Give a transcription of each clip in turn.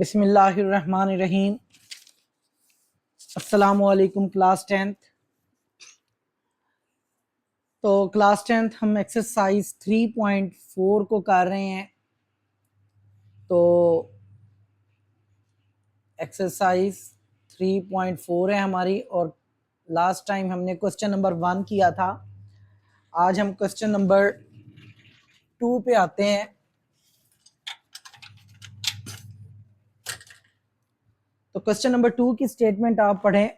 बिस्मिल्लाहिर्रहमानिर्रहीम। अस्सलामुअलैकुम class 10th। तो क्लास 10th हम एक्सरसाइज 3.4 को कर रहे हैं। तो एक्सरसाइज 3.4 है हमारी, और लास्ट टाइम हमने क्वेश्चन नंबर 1 किया था। आज हम क्वेश्चन नंबर 2 पे आते हैं। तो क्वेश्चन नंबर 2 की स्टेटमेंट आप पढ़ें।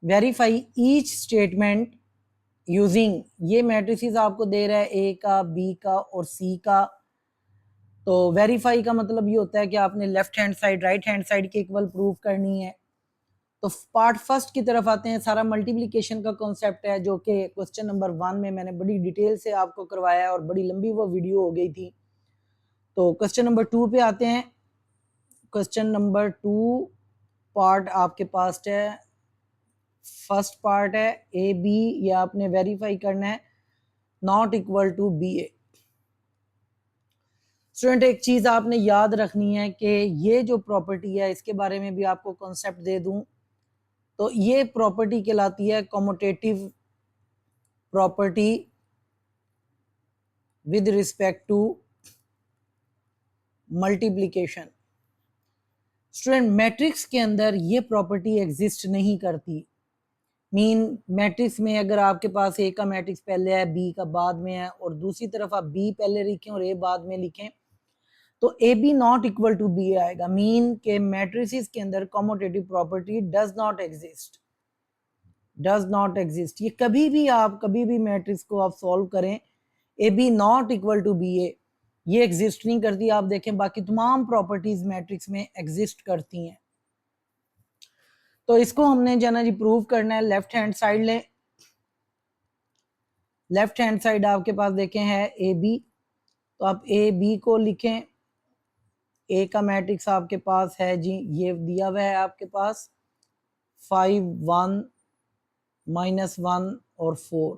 वेरीफाई ईच स्टेटमेंट यूजिंग, ये मैट्रिसेस आपको दे रहा है ए का, बी का और सी का। तो वेरीफाई का मतलब ये होता है कि आपने left hand side right hand side की इक्वल प्रूव करनी है। तो पार्ट फर्स्ट की तरफ आते हैं। सारा मल्टीप्लिकेशन का कॉन्सेप्ट है, जो कि क्वेश्चन नंबर 1 में मैंने बड़ी डिटेल से आपको करवाया है और बड़ी लंबी वो वीडियो हो गई थी। तो क्वेश्चन नंबर 2 पे आते हैं। क्वेश्चन नंबर 2 पार्ट आपके पास है। फर्स्ट पार्ट है ए बी, ये आपने वेरीफाई करना है not equal to B A. Student, एक चीज आपने याद रखनी है कि ये जो प्रॉपर्टी है, इसके बारे में भी आपको कॉन्सेप्ट दे दूं। तो ये प्रॉपर्टी कहलाती है commutative property with respect to multiplication. Student, matrix के अंदर ये प्रॉपर्टी एग्जिस्ट नहीं करती। मैट्रिक्स में अगर आपके पास ए का मैट्रिक्स पहले है, बी का बाद में है, और दूसरी तरफ आप बी पहले लिखें और ए बाद में लिखें, तो A B not equal to B आएगा। मीन के मैट्रिसेस के अंदर commutative property does not exist. ये कभी भी आप कभी भी मैट्रिक्स को आप सॉल्व करें, A B not equal to B A, ये एग्जिस्ट नहीं करती। आप देखें बाकी तमाम प्रॉपर्टीज मैट्रिक्स में एग्जिस्ट करती हैं। तो इसको हमने जाना जी प्रूव करना है। लेफ्ट हैंड साइड लें। लेफ्ट हैंड साइड आपके पास देखें है ए बी, तो आप ए बी को लिखें। ए का मैट्रिक्स आपके पास है जी, ये दिया हुआ है आपके पास 5 1 -1 और 4,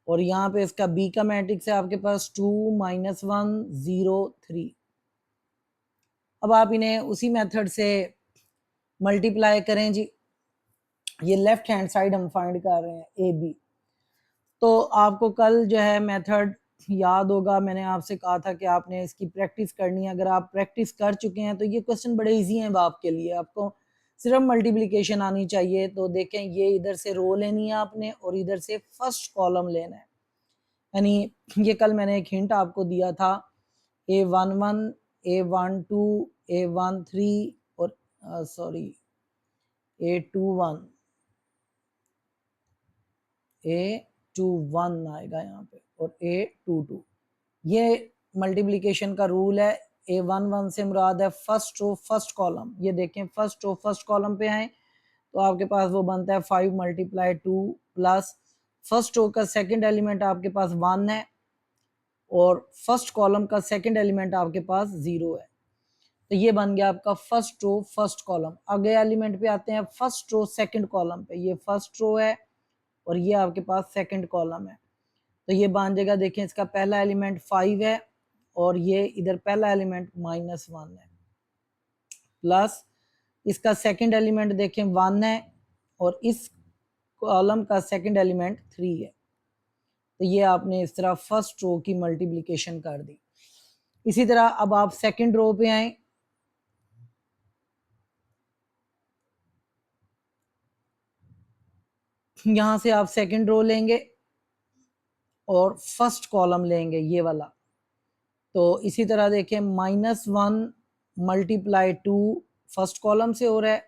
और यहाँ पे इसका बी का मैट्रिक्स है आपके पास 2 -1 0 3। अब आप इन्हें उसी मेथड से मल्टीप्लाई करें जी। ये लेफ्ट हैंड साइड हम फाइंड कर रहे हैं ए बी। तो आपको कल जो है मेथड याद होगा, मैंने आपसे कहा था कि आपने इसकी प्रैक्टिस करनी है। अगर आप प्रैक्टिस कर चुके हैं तो ये क्वेश्चन बड़े इजी हैं आपके लिए। आपको सिर्फ मल्टीप्लिकेशन आनी चाहिए। तो देखें, ये इधर से रो लेनी है आपने और इधर से फर्स्ट कॉलम लेना है। यानी ये कल मैंने एक हिंट आपको दिया था, A11 A12 A13 और सॉरी A21 A21 आएगा यहाँ पे, और A22। ये मल्टीप्लिकेशन का रूल है। A11 से मुराद है फर्स्ट रो फर्स्ट कॉलम। ये देखें, फर्स्ट रो फर्स्ट कॉलम पे आए तो आपके पास वो बनता है 5 × 2 प्लस फर्स्ट रो का सेकंड एलिमेंट आपके पास 1 है, और फर्स्ट कॉलम का सेकंड एलिमेंट आपके पास 0 है। तो ये बन गया आपका फर्स्ट रो फर्स्ट कॉलम। अगले एलिमेंट पे आते हैं फर्स्ट रो सेकंड कॉलम पे। ये फर्स्ट रो है और ये आपके पास सेकंड कॉलम है। तो ये बन जाएगा, देखें इसका पहला एलिमेंट 5 है और ये इधर पहला एलिमेंट -1 है, प्लस इसका सेकंड एलिमेंट देखें 1 है और इस कॉलम का सेकंड एलिमेंट 3 है। तो ये आपने इस तरह फर्स्ट रो की मल्टीप्लिकेशन कर दी। इसी तरह अब आप सेकंड रो पे आए। यहां से आप सेकंड रो लेंगे और फर्स्ट कॉलम लेंगे, ये वाला। तो इसी तरह देखें, -1 × 2 फर्स्ट कॉलम से हो रहा है,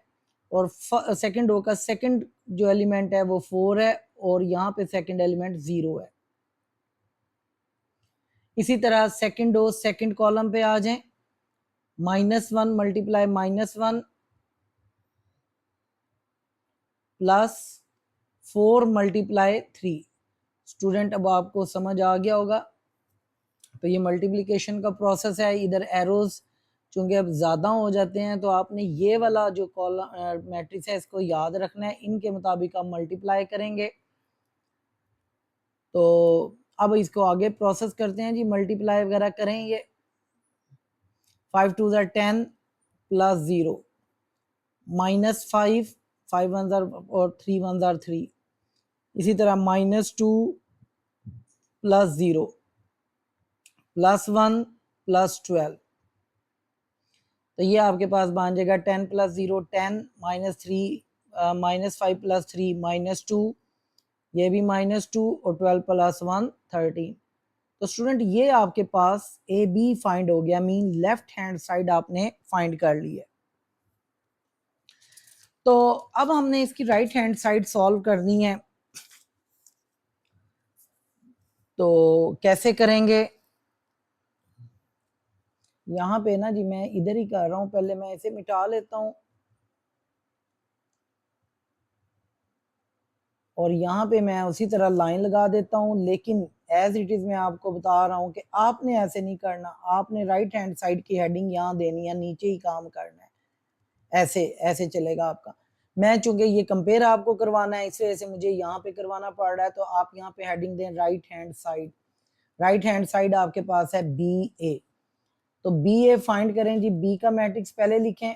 और सेकंड रो का सेकंड जो एलिमेंट है वो 4 है, और यहाँ पे सेकंड एलिमेंट 0 है। इसी तरह सेकंड रो सेकंड कॉलम पे आ जाएं। -1 × -1 प्लस 4 × 3। स्टूडेंट, अब आपको समझ आ गया होगा। तो ये मल्टीप्लिकेशन का प्रोसेस है। इधर एरोज चूंकि अब ज़्यादा हो जाते हैं, तो आपने ये वाला जो कॉलम मैट्रिक्स है इसको याद रखना है। इनके मुताबिक आप मल्टीप्लाई करेंगे। तो अब इसको आगे प्रोसेस करते हैं जी, मल्टीप्लाई वगैरह करेंगे। 5 2 ज़ार 10 प्लस 0 -5 5 1 ज़ार और 3 1 ज़ार 3। इसी तरह -2 प्लस 0 प्लस 1 प्लस 12। तो ये आपके पास बन जाएगा 10 प्लस 0 10 -3 -5 प्लस 3 -2, ये भी -2 और 12 प्लस 1 13। तो स्टूडेंट ये आपके पास ए बी फाइंड हो गया, मीन लेफ्ट हैंड साइड आपने फाइंड कर ली है। तो अब हमने इसकी राइट हैंड साइड सॉल्व करनी है, तो कैसे करेंगे? यहाँ पे ना जी मैं इधर ही कर रहा हूँ, पहले मैं इसे मिटा लेता हूँ और यहाँ पे मैं उसी तरह लाइन लगा देता हूँ। लेकिन एज इट इज मैं आपको बता रहा हूँ कि आपने ऐसे नहीं करना, आपने राइट हैंड साइड की हेडिंग यहाँ देनी है, नीचे ही काम करना है, ऐसे ऐसे चलेगा आपका। मैं चूंकि ये कंपेयर आपको करवाना है इस वजह से मुझे यहाँ पे करवाना पड़ रहा है, तो आप यहाँ पे हेडिंग दें right hand side. Right hand side आपके पास है बी ए, तो बी ए फाइंड करें जी। बी का मैट्रिक्स पहले लिखें,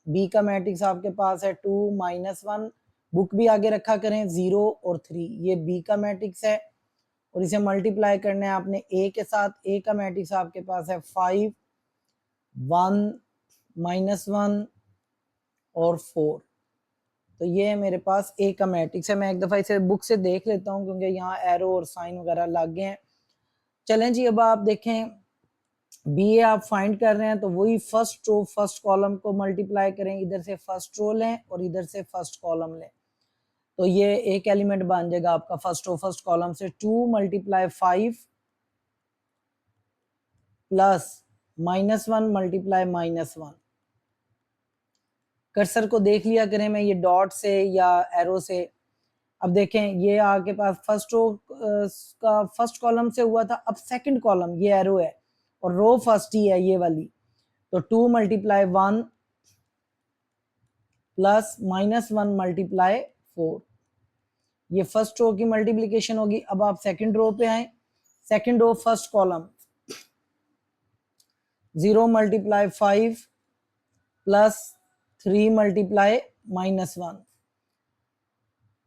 बी का मैट्रिक्स आपके पास है 2 -1, बुक भी आगे रखा करें 0 और 3, ये बी का मैट्रिक्स है और इसे मल्टीप्लाई करना है आपने ए के साथ। ए का मैट्रिक्स आपके पास है 5 1 -1 और 4। तो ये है मेरे पास ए का मैट्रिक्स है। मैं एक दफा इसे बुक से देख लेता हूँ क्योंकि यहाँ एरो और साइन वगैरह लग गए हैं। चलें जी, अब आप देखें बी ए आप फाइंड कर रहे हैं, तो वही फर्स्ट रो फर्स्ट कॉलम को मल्टीप्लाई करें, इधर से फर्स्ट रो लें और इधर से फर्स्ट कॉलम लें, तो ये एक एलिमेंट बन जाएगा आपका फर्स्ट रो फर्स्ट कॉलम से। 2 × 5 प्लस -1 × -1। कर्सर को देख लिया करें, मैं ये डॉट से या एरो से। अब देखें ये आपके पास फर्स्ट रो का फर्स्ट कॉलम से हुआ था, अब सेकंड कॉलम ये एरो है और रो फर्स्ट ही है ये वाली, तो 2 × 1 प्लस -1 × 4, ये फर्स्ट रो की मल्टीप्लीकेशन होगी। अब आप सेकंड रो पे आए, second row first column 0 × 5 plus 3 × -1।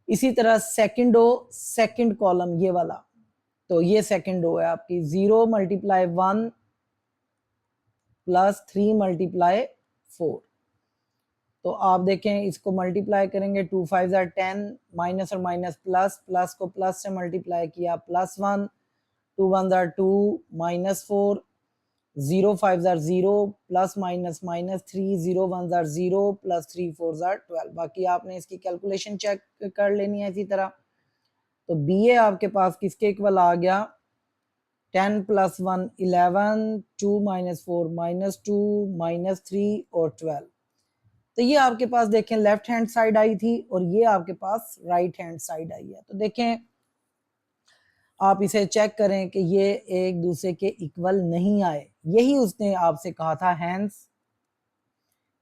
इसी तरह सेकंड रो सेकंड कॉलम ये वाला, तो ये सेकंड रो है आपकी 0 × 1 प्लस 3 × 4। तो आप देखें इसको मल्टीप्लाई करेंगे, 2 5 ज़ार 10, माइनस और माइनस प्लस, प्लस को प्लस से मल्टीप्लाई किया +1, 2 1 ज़ार 2, -4, 0 5 ज़ार 0, प्लस माइनस -3, 0 1 ज़ार 0, प्लस 3 4 ज़ार 12। बाकी आपने इसकी कैलकुलेशन चेक कर लेनी है इसी तरह। तो बी ए आपके पास किसके इक्वल आ गया? 10 + 1 11, 2 - 4 -2, -3 और 12। तो ये आपके पास देखें लेफ्ट हैंड साइड आई थी और ये आपके पास राइट हैंड साइड आई है। तो देखें आप इसे चेक करें कि ये एक दूसरे के इक्वल नहीं आए, यही उसने आपसे कहा था हैंस।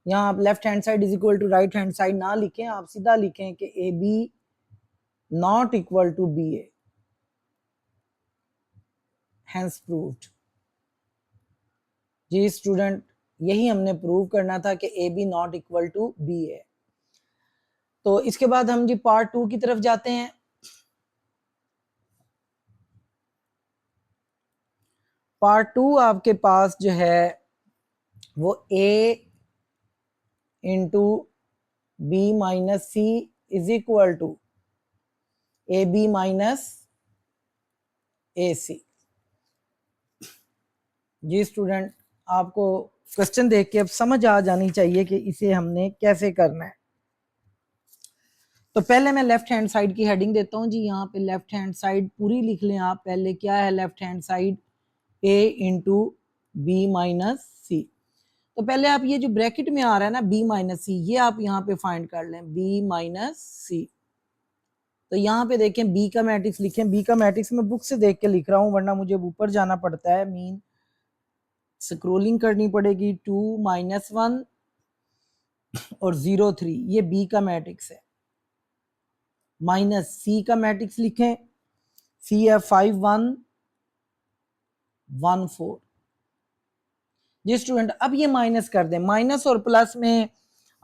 यहाँ आप left hand side is equal to right hand side ना लिखें, आप सीधा लिखें कि A B not equal to B A, hence proved. जी स्टूडेंट, यही हमने प्रूव करना था कि A B not equal to B A. तो इसके बाद हम जी पार्ट 2 की तरफ जाते हैं। पार्ट 2 आपके पास जो है वो a into B minus C is equal to A B minus A C. जी स्टूडेंट, आपको क्वेश्चन देख के अब समझ आ जानी चाहिए कि इसे हमने कैसे करना है। तो पहले मैं लेफ्ट हैंड साइड की हेडिंग देता हूं जी। यहाँ पे लेफ्ट हैंड साइड पूरी लिख लें आप। पहले क्या है left hand side? a into B minus C. तो पहले आप ये जो ब्रैकेट में आ रहा है ना b माइनस सी, ये आप यहाँ पे फाइंड कर लें b माइनस सी। तो यहाँ पे देखें b का मैट्रिक्स लिखें। b का मैट्रिक्स मैं बुक से देख के लिख रहा हूँ वरना मुझे ऊपर जाना पड़ता है, मीन स्क्रोलिंग करनी पड़ेगी। 2 -1 और 0 3, ये b का मैट्रिक्स है। माइनस c का मैट्रिक्स लिखें, c है 5 1 1 4। जी स्टूडेंट, अब ये माइनस कर दें। माइनस और प्लस में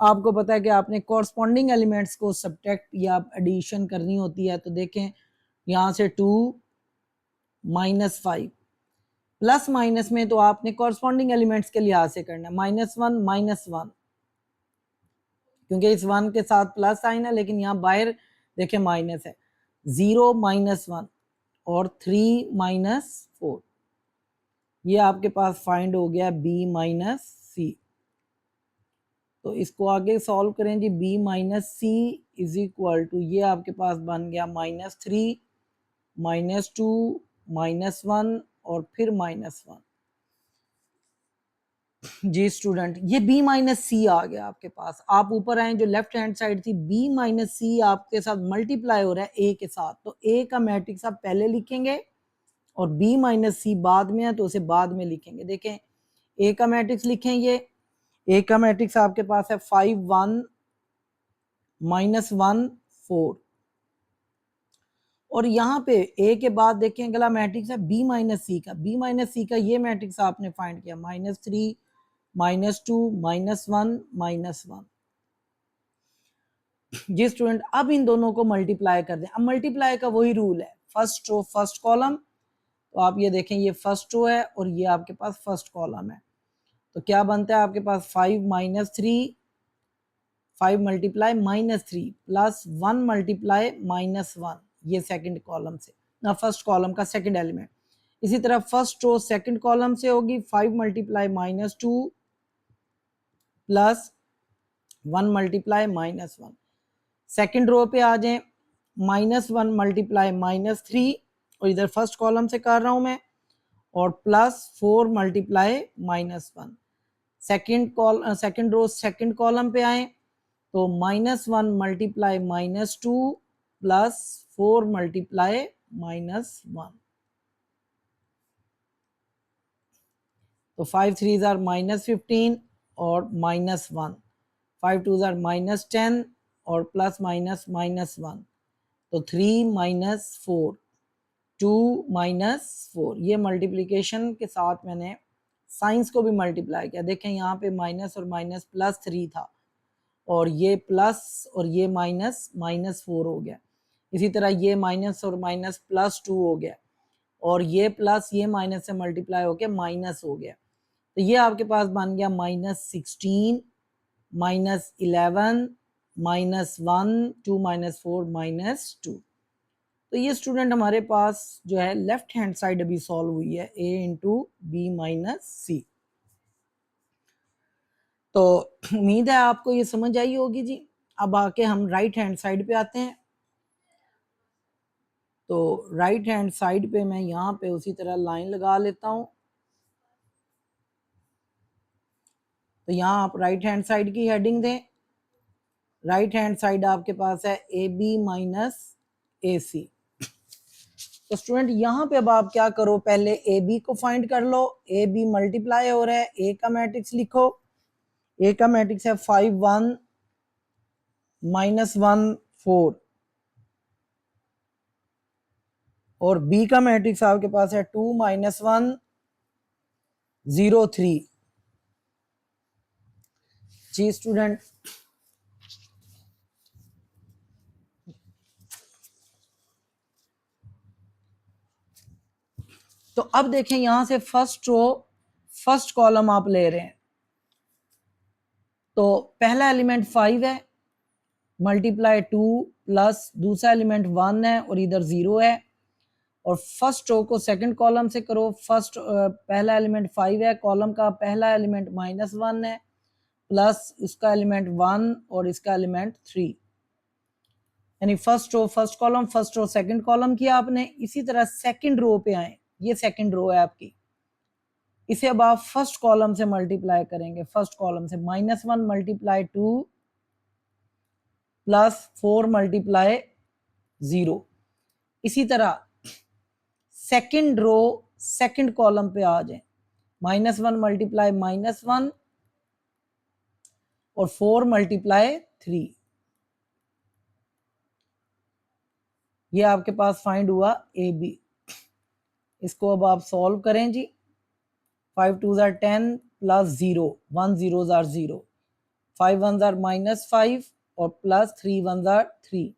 आपको पता है कि आपने कॉरस्पॉन्डिंग एलिमेंट्स को सब्ट्रैक्ट या एडिशन करनी होती है। तो देखें यहाँ से 2 माइनस 5, प्लस माइनस में तो आपने कॉरस्पॉन्डिंग एलिमेंट्स के लिहाज से करना है। -1 -1, क्योंकि इस 1 के साथ प्लस साइन है, लेकिन यहाँ बाहर देखें माइनस है। 0 -1 और 3 -4, ये आपके पास फाइंड हो गया b -c। तो इसको आगे सॉल्व करें जी। b -c is equal to, ये आपके पास बन गया -3 -2 -1 और फिर -1। जी स्टूडेंट, ये b -c आ गया आपके पास। आप ऊपर आए, जो लेफ्ट हैंड साइड थी, b -c आपके साथ मल्टीप्लाई हो रहा है a के साथ, तो a का मैट्रिक्स आप पहले लिखेंगे और b -c बाद में है, तो उसे बाद में लिखेंगे। देखें a का मैट्रिक्स लिखें, ये a का मैट्रिक्स आपके पास है 5 1 -1 4, और यहाँ पे a के बाद देखें अगला मैट्रिक्स है b -c का। b -c का ये मैट्रिक्स आपने फाइंड किया, -3 -2 -1 -1। जी स्टूडेंट, अब इन दोनों को मल्टीप्लाई कर दें। अब मल्टीप्लाई का वही रूल है, फर्स्ट रो फर्स्ट कॉलम। तो आप ये देखें, ये फर्स्ट रो है और ये आपके पास फर्स्ट कॉलम है। तो क्या बनता है आपके पास 5 -3, 5 मल्टीप्लाई -3 प्लस 1 मल्टीप्लाई -1, ये सेकंड कॉलम से ना, फर्स्ट कॉलम का सेकंड एलिमेंट। इसी तरह फर्स्ट रो सेकंड कॉलम से होगी 5 multiply -2 plus 1 multiply -1। Second row पे आ जाएं, -1 मल्टीप्लाई -3, और इधर फर्स्ट कॉलम से कर रहा हूं मैं, और plus 4 multiply -1। Second row second column पे आए, तो -1 मल्टीप्लाई -2 प्लस 4 मल्टीप्लाई -1। तो 5 3 जार -15 और -1, 5 2 जार -10 और प्लस -1। तो 3 -4, 2 -4, ये मल्टीप्लिकेशन के साथ मैंने साइंस को भी मल्टीप्लाई किया। देखें यहाँ पे माइनस और माइनस +3 था, और ये प्लस और ये माइनस -4 हो गया। इसी तरह ये माइनस और माइनस +2 हो गया, और ये प्लस ये माइनस से मल्टीप्लाई होके माइनस हो गया। तो ये आपके पास बन गया -16 -11 -1 2 -4 -2। तो ये स्टूडेंट हमारे पास जो है लेफ्ट हैंड साइड अभी सॉल्व हुई है, a इंटू बी -c। तो उम्मीद है आपको ये समझ आई होगी जी। अब आके हम राइट हैंड साइड पे आते हैं। तो राइट हैंड साइड पे मैं यहाँ पे उसी तरह लाइन लगा लेता हूँ। तो यहाँ आप राइट हैंड साइड की हेडिंग दें। राइट हैंड साइड आपके पास है AB - AC। तो स्टूडेंट यहाँ पे अब आप क्या करो, पहले AB को फाइंड कर लो। AB मल्टीप्लाई हो रहा है, A का मैट्रिक्स लिखो। A का मैट्रिक्स है 5 1 -1 4, और B का मैट्रिक्स आपके पास है 2 -1 0 3। जी स्टूडेंट, तो अब देखें यहां से फर्स्ट रो फर्स्ट कॉलम आप ले रहे हैं। तो पहला एलिमेंट 5 है, मल्टीप्लाई 2 प्लस दूसरा एलिमेंट 1 है और इधर 0 है, और फर्स्ट रो को सेकंड कॉलम से करो। फर्स्ट पहला एलिमेंट 5 है, कॉलम का पहला एलिमेंट -1 है, प्लस इसका एलिमेंट 1 और इसका एलिमेंट 3, यानी first row first column, first row second column किया आपने। इसी तरह सेकंड रो पे आए, ये सेकंड रो है आपकी, इसे अब आप फर्स्ट कॉलम से मल्टीप्लाई करेंगे। फर्स्ट कॉलम से -1 मल्टीप्लाई 2 प्लस 4 मल्टीप्लाई 0। इसी तरह सेकंड रो सेकंड कॉलम पे आ जाए, -1 मल्टीप्लाई -1 और 4 मल्टीप्लाई 3। ये आपके पास फाइंड हुआ AB। इसको अब आप सॉल्व करें जी। 5 2 jar 10, plus 0, 1 zeros are 0, 5 ones are -5 और plus 3 ones are 3,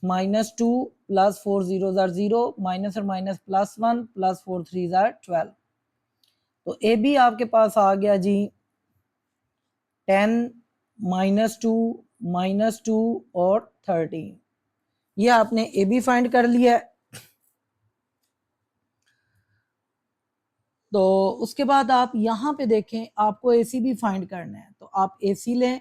-2 plus 4 zeros are 0, minus और minus plus 1 plus 4 3s are 12। तो ए बी आपके पास आ गया जी 10 -2 और 13। ये आपने ए बी फाइंड कर लिया है। तो उसके बाद आप यहाँ पे देखें आपको ए सी भी फाइंड करना है, तो आप ए सी लें,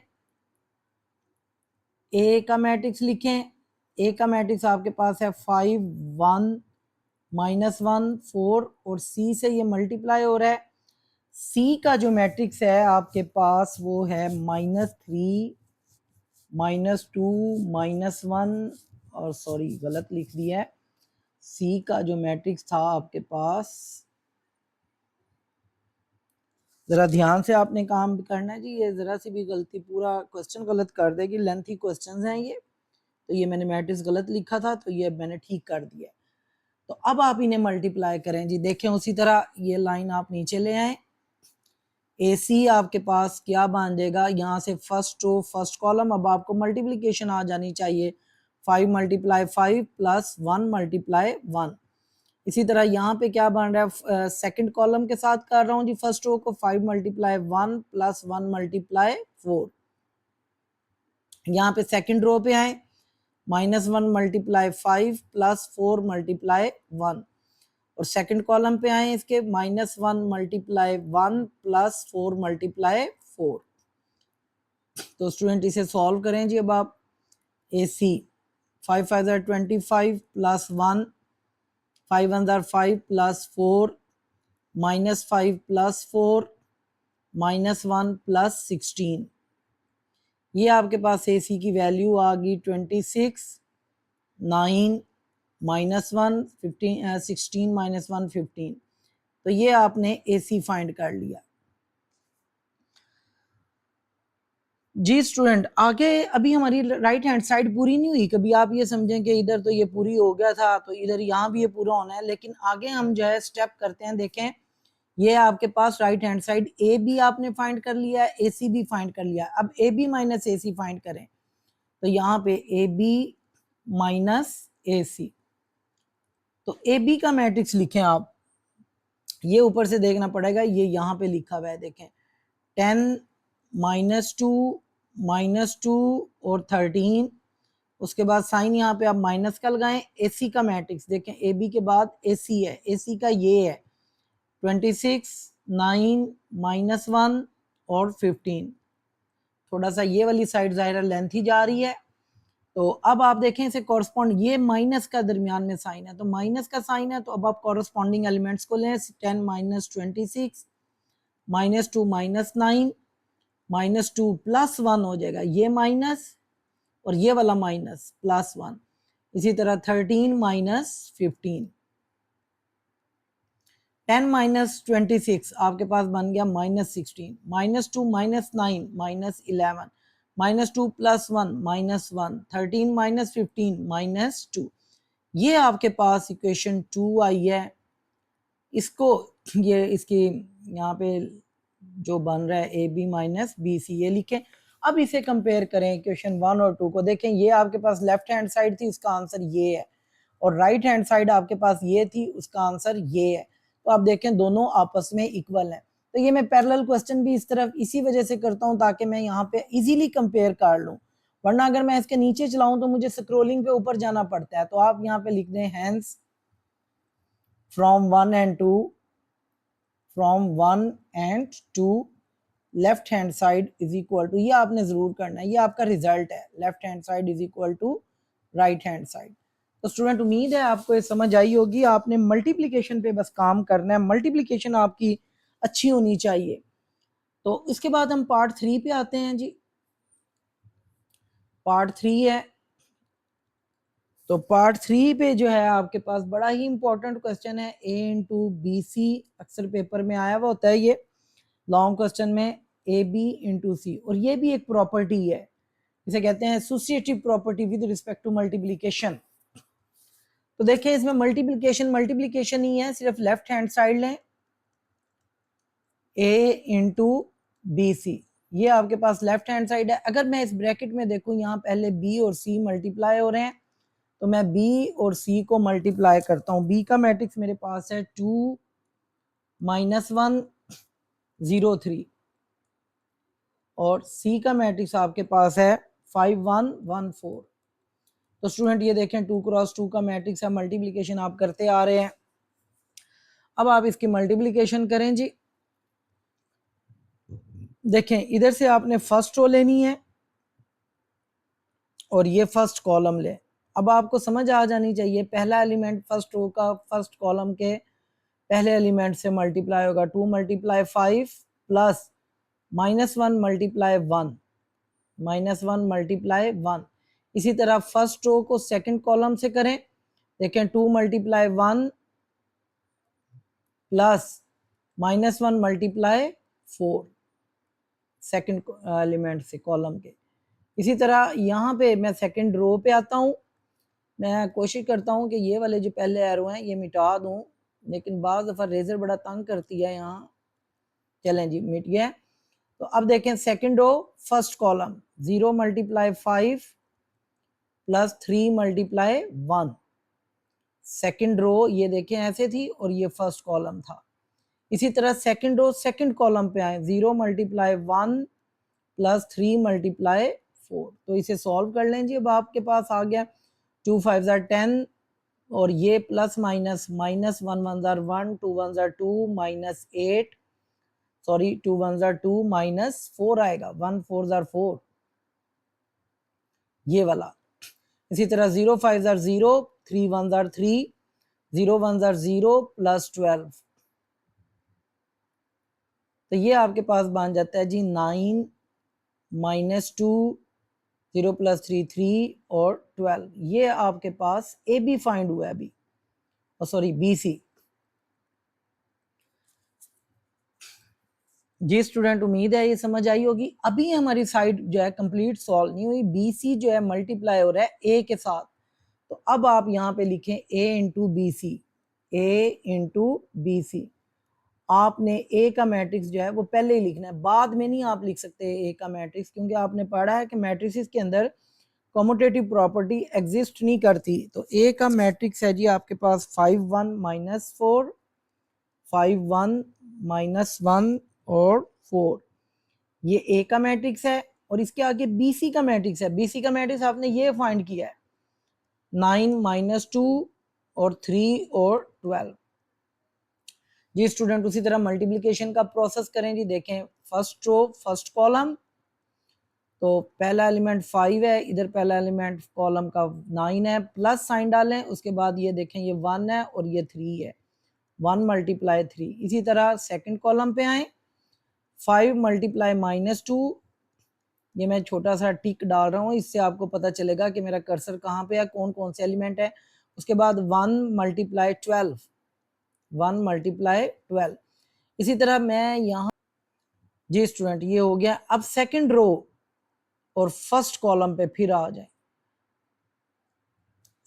ए का मैट्रिक्स लिखें। ए का मैट्रिक्स आपके पास है 5 1 -1 4 और सी से ये मल्टीप्लाई हो रहा है। सी का जो मैट्रिक्स है आपके पास वो है -3 -2 -1 और सॉरी गलत लिख दिया है। सी का जो मैट्रिक्स था आपके पास, जरा ध्यान से आपने काम करना है जी, ये जरा सी भी गलती पूरा क्वेश्चन गलत कर देगी, लेंथी क्वेश्चंस हैं ये। तो ये मैंने मैट्रिक्स गलत लिखा था तो ये मैंने ठीक कर दिया। तो अब आप इन्हें मल्टीप्लाई करें जी, देखें उसी तरह ये लाइन आप नीचे ले आए। ए सी आपके पास क्या बन जाएगा, यहाँ से फर्स्ट रो फर्स्ट कॉलम, अब आपको मल्टीप्लीकेशन आ जानी चाहिए। 5 × 5 प्लस 1 × 1। इसी तरह यहाँ पे क्या बन रहा है, सेकंड कॉलम के साथ कर रहा हूँ जी फर्स्ट रो को, 5 × 1 प्लस 1 × 4। यहाँ पे सेकंड रो पे आए, -1 × 5 प्लस 4 × 1 और सेकंड कॉलम पे आए इसके -1 × 1 प्लस 4 × 4। तो स्टूडेंट इसे सॉल्व करें जी। अब आप ए सी 5 5 25 प्लस 1, 5 1 5 प्लस 4 -5 प्लस 4 -1 प्लस 16। ये आपके पास ए सी की वैल्यू आ गई 26 9 -1 15 16 -1 15। तो ये आपने ए सी फाइंड कर लिया जी। स्टूडेंट आगे अभी हमारी राइट हैंड साइड पूरी नहीं हुई, कभी आप ये समझें कि इधर तो ये पूरी हो गया था तो इधर यहाँ भी ये पूरा होना है, लेकिन आगे हम जो है स्टेप करते हैं। देखें ये आपके पास right hand side A B आपने फाइंड कर लिया है, ए सी भी फाइंड कर लिया। अब A B minus A C find करें, तो यहाँ पे ए बी माइनस ए सी, तो ए बी का मैट्रिक्स लिखें आप। ये ऊपर से देखना पड़ेगा, ये यहाँ पे लिखा हुआ है देखें 10 -2 और 13। उसके बाद साइन यहाँ पे आप माइनस का लगाएं। एसी का मैट्रिक्स देखें, ए बी के बाद एसी है, एसी का ये है 26 9 -1 और 15। थोड़ा सा ये वाली साइड ज़ाहिर लेंथी जा रही है। तो अब आप देखें इसे कॉरस्पॉन्ड, ये माइनस का दरमियान में साइन है तो माइनस का साइन है, तो अब आप कॉरस्पॉन्डिंग एलिमेंट्स को लें। 10 -26 -2 -9 -2 प्लस 1 हो जाएगा, ये माइनस और ये वाला माइनस प्लस 1। इसी तरह 13 -15। 10 -26 आपके पास बन गया -16, -2 -9 -11, -2 प्लस 1 -1, 13 -15 -2। ये आपके पास इक्वेशन 2 आई है। इसको ये इसकी यहाँ पे जो बन रहा है A B minus B C, ये लिखें। अब इसे कंपेयर करें इक्वेशन 1 और 2 को। देखें ये आपके पास लेफ्ट हैंड साइड थी, इसका आंसर ये है, और राइट हैंड साइड आपके पास ये थी, उसका आंसर ये है। तो आप देखें दोनों आपस में इक्वल हैं। तो ये मैं पैरेलल क्वेश्चन भी इस तरफ इसी वजह से करता हूँ ताकि मैं यहाँ पे इजीली कंपेयर कर लूँ, वरना अगर मैं इसके नीचे चलाऊं तो मुझे स्क्रोलिंग पे ऊपर जाना पड़ता है। तो आप यहाँ पे लिख दें hence from 1 and 2, from 1 and 2 left hand side is equal to, ये आपने जरूर करना है, ये आपका रिजल्ट है, left hand side is equal to right hand side. तो स्टूडेंट उम्मीद है आपको ये समझ आई होगी। आपने मल्टीप्लिकेशन पे बस काम करना है, मल्टीप्लिकेशन आपकी अच्छी होनी चाहिए। तो इसके बाद हम पार्ट 3 पे आते हैं जी। पार्ट 3 है, तो पार्ट 3 पे जो है आपके पास बड़ा ही इंपॉर्टेंट क्वेश्चन है, ए इंटू बी सी। अक्सर पेपर में आया हुआ होता है ये लॉन्ग क्वेश्चन में, ए बी इंटू सी, और ये भी एक प्रॉपर्टी है, इसे कहते हैं associative property with respect to multiplication. तो देखिए इसमें मल्टीप्लिकेशन ही है, सिर्फ लेफ्ट हैंड साइड लें, ए इंटू बी सी, ये आपके पास लेफ्ट हैंड साइड है। अगर मैं इस ब्रैकेट में देखूं, यहाँ पहले बी और सी मल्टीप्लाई हो रहे हैं, तो मैं बी और सी को मल्टीप्लाई करता हूँ। बी का मैट्रिक्स मेरे पास है 2 -1 0 3 और सी का मैट्रिक्स आपके पास है 5 1 1 4। तो स्टूडेंट ये देखें 2 क्रॉस 2 का मैट्रिक्स है, मल्टीप्लिकेशन आप करते आ रहे हैं। अब आप इसकी मल्टीप्लिकेशन करें जी। देखें इधर से आपने फर्स्ट रो लेनी है और ये फर्स्ट कॉलम ले। अब आपको समझ आ जानी चाहिए, पहला एलिमेंट फर्स्ट रो का फर्स्ट कॉलम के पहले एलिमेंट से मल्टीप्लाई होगा। 2 × 5 प्लस -1 × 1 -1 × 1। इसी तरह फर्स्ट रो को सेकंड कॉलम से करें। देखें 2 × 1 प्लस -1 × 4 सेकंड एलिमेंट से कॉलम के। इसी तरह यहाँ पे मैं सेकंड रो पे आता हूँ। मैं कोशिश करता हूँ कि ये वाले जो पहले एरो हैं ये मिटा दूँ, लेकिन बाज़ दफ़ा रेजर बड़ा तंग करती है यहाँ। चलें जी, मिट गया। तो अब देखें second row first column 0 × 5 plus 3 × 1। Second row ये देखें ऐसे थी और ये फर्स्ट कॉलम था। इसी तरह सेकंड रो सेकंड कॉलम पे आए 0 × 1 प्लस 3 × 4। तो इसे सॉल्व कर लें जी। अब आपके पास आ गया 2 5 10 और ये प्लस माइनस -1 1 1 2 1 2 -8 सॉरी 2 1 2 -4 आएगा। 1 4 4 ये वाला। इसी तरह 0 5 0 3 1 3 0 1 0 प्लस 12। तो ये आपके पास बन जाता है जी 9 -2 0 + 3 3 और 12। ये आपके पास ए बी फाइंड हुआ है अभी, सॉरी बी सी। जी स्टूडेंट, उम्मीद है ये समझ आई होगी। अभी हमारी साइड जो है कंप्लीट सॉल्व नहीं हुई। बी सी जो है मल्टीप्लाई हो रहा है ए के साथ। तो अब आप यहाँ पे लिखें ए इंटू बी सी, ए इंटू बी सी। आपने ए का मैट्रिक्स जो है वो पहले ही लिखना है, बाद में नहीं आप लिख सकते ए का मैट्रिक्स, क्योंकि आपने पढ़ा है कि मैट्रिक्स के अंदर कॉम्यूटेटिव प्रॉपर्टी एग्जिस्ट नहीं करती। तो ए का मैट्रिक्स है जी आपके पास 5 1 -4 5 1 -1 और 4। ये ए का मैट्रिक्स है और इसके आगे बी सी का मैट्रिक्स है। बी सी का मैट्रिक्स आपने ये फाइंड किया है 9 -2 और 3 और 12। जी स्टूडेंट, उसी तरह मल्टीप्लिकेशन का प्रोसेस करें जी। देखें फर्स्ट रो फर्स्ट कॉलम, तो पहला एलिमेंट 5 है, इधर पहला एलिमेंट कॉलम का 9 है, प्लस साइन डालें। उसके बाद ये देखें ये 1 है और ये 3 है, 1 × 3। इसी तरह सेकंड कॉलम पे आए 5 × -2। ये मैं छोटा सा टिक डाल रहा हूँ, इससे आपको पता चलेगा कि मेरा कर्सर कहाँ पे है, कौन कौन से एलिमेंट है। उसके बाद 1 × 12 1 × 12। इसी तरह मैं यहाँ जी स्टूडेंट ये हो गया। अब सेकंड रो और फर्स्ट कॉलम पे फिर आ जाए।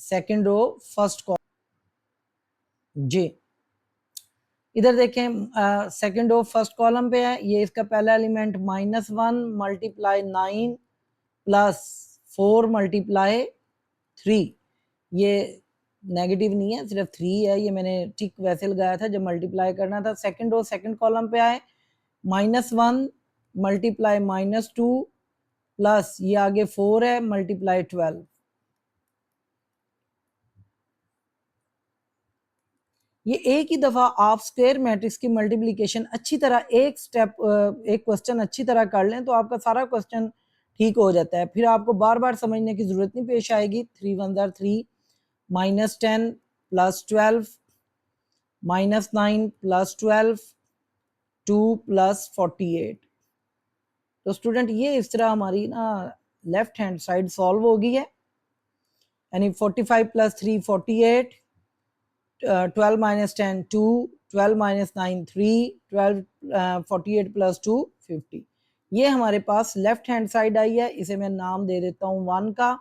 सेकंड रो फर्स्ट कॉलम जी, इधर देखें सेकंड रो फर्स्ट कॉलम पे है। ये इसका पहला एलिमेंट -1 × 9 प्लस 4 × 3। ये नेगेटिव नहीं है, सिर्फ 3 है। ये मैंने टिक वैसे लगाया था जब मल्टीप्लाई करना था। सेकंड रो सेकंड कॉलम पे आए -1 × -2 प्लस ये आगे 4 है × 12। ये एक ही दफा आप स्क्वायर मैट्रिक्स की मल्टीप्लिकेशन अच्छी तरह एक स्टेप एक क्वेश्चन अच्छी तरह कर लें तो आपका सारा क्वेश्चन ठीक हो जाता है। फिर आपको बार बार समझने की जरूरत नहीं पेश आएगी। 3 1 3 -10 + 12 -9 + 12 2 + 48। तो स्टूडेंट ये इस तरह हमारी ना लेफ्ट हैंड साइड सॉल्व हो गई है। यानी 45 + 3 48, 12 - 10 2, 12 - 9 3, 12 48 + 2 50। ये हमारे पास लेफ्ट हैंड साइड आई है। इसे मैं नाम दे देता हूँ 1 का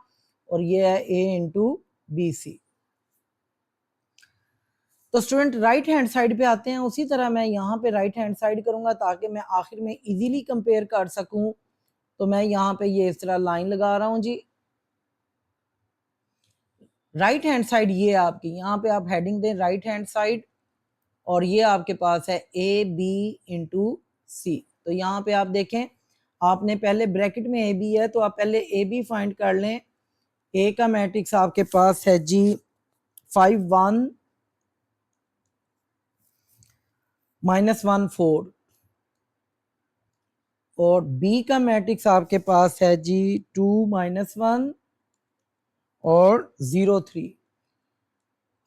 और ये है ए इंटू बी सी। तो स्टूडेंट राइट हैंड साइड पे आते हैं, उसी तरह मैं यहाँ पे राइट हैंड साइड करूंगा ताकि मैं आखिर में इजीली कंपेयर कर सकूं। तो मैं यहाँ पे ये इस तरह लाइन लगा रहा हूँ जी। राइट हैंड साइड ये आपकी, यहाँ पे आप हेडिंग दें राइट हैंड साइड, और ये आपके पास है ए बी इंटू सी। तो यहाँ पे आप देखें, आपने पहले ब्रैकेट में ए बी है तो आप पहले ए बी फाइंड कर लें। ए का मैट्रिक्स आपके पास है जी 5 1 -1 4, और बी का मैट्रिक्स आपके पास है जी 2 -1 और 0 3।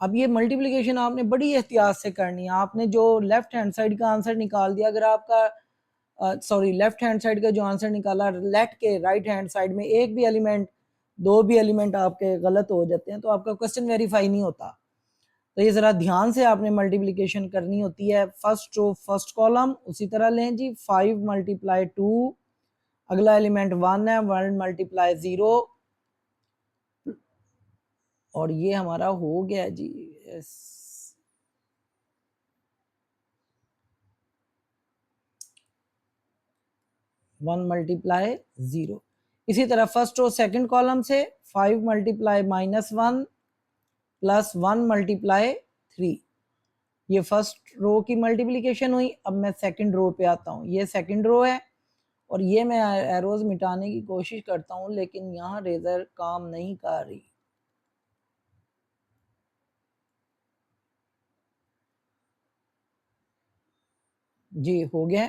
अब ये मल्टीप्लिकेशन आपने बड़ी एहतियात से करनी है। आपने जो लेफ्ट हैंड साइड का आंसर निकाल दिया, अगर आपका सॉरी लेफ्ट हैंड साइड का जो आंसर निकाला, लेट के राइट हैंड साइड में एक भी एलिमेंट, दो भी एलिमेंट आपके गलत हो जाते हैं तो आपका क्वेश्चन वेरीफाई नहीं होता। तो ये जरा ध्यान से आपने मल्टीप्लिकेशन करनी होती है। फर्स्ट रो फर्स्ट कॉलम उसी तरह लें जी, 5 × 2, अगला एलिमेंट 1 है, 1 × 0, और ये हमारा हो गया जी। यस, 1 × 0। इसी तरह फर्स्ट रो सेकंड कॉलम से 5 × -1 प्लस 1 × 3, ये फर्स्ट रो की मल्टीप्लिकेशन हुई। अब मैं सेकंड रो पे आता हूँ, ये सेकंड रो है, और ये मैं एरोज मिटाने की कोशिश करता हूँ लेकिन यहाँ रेजर काम नहीं कर रही। जी हो गया।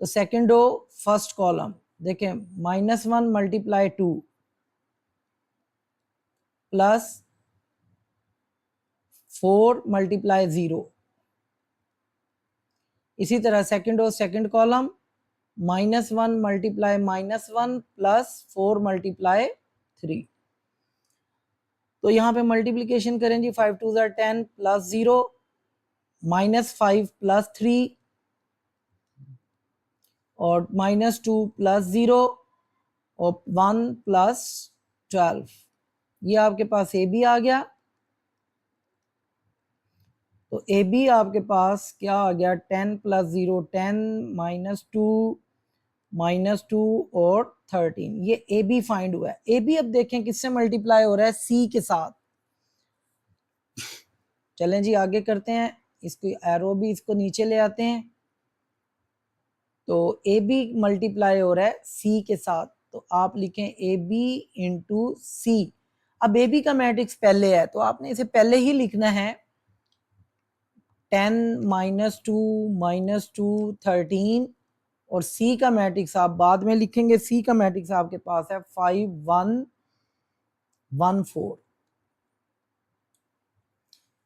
तो सेकंड रो फर्स्ट कॉलम देखें, -1 × 2 प्लस 4 × 0। इसी तरह second row second column -1 × -1 plus 4 × 3। तो यहाँ पे मल्टीप्लिकेशन करें जी, 5 2 10 प्लस 0 -5 प्लस 3 और -2 प्लस 0 और 1 प्लस 12। ये आपके पास ए बी आ गया। तो ए बी आपके पास क्या आ गया, 10 + 0 10 -2 और 13। ये ए बी फाइंड हुआ है। ए बी अब देखें किससे मल्टीप्लाई हो रहा है, सी के साथ। चलें जी आगे करते हैं, इसको एरो भी इसको नीचे ले आते हैं। तो ए बी मल्टीप्लाई हो रहा है सी के साथ, तो आप लिखें ए बी इंटू सी। अब ए बी का मैट्रिक्स पहले है तो आपने इसे पहले ही लिखना है, 10 -2 -2 13, और सी का मैट्रिक्स आप बाद में लिखेंगे। सी का मैट्रिक्स आपके पास है 5 1 1 4।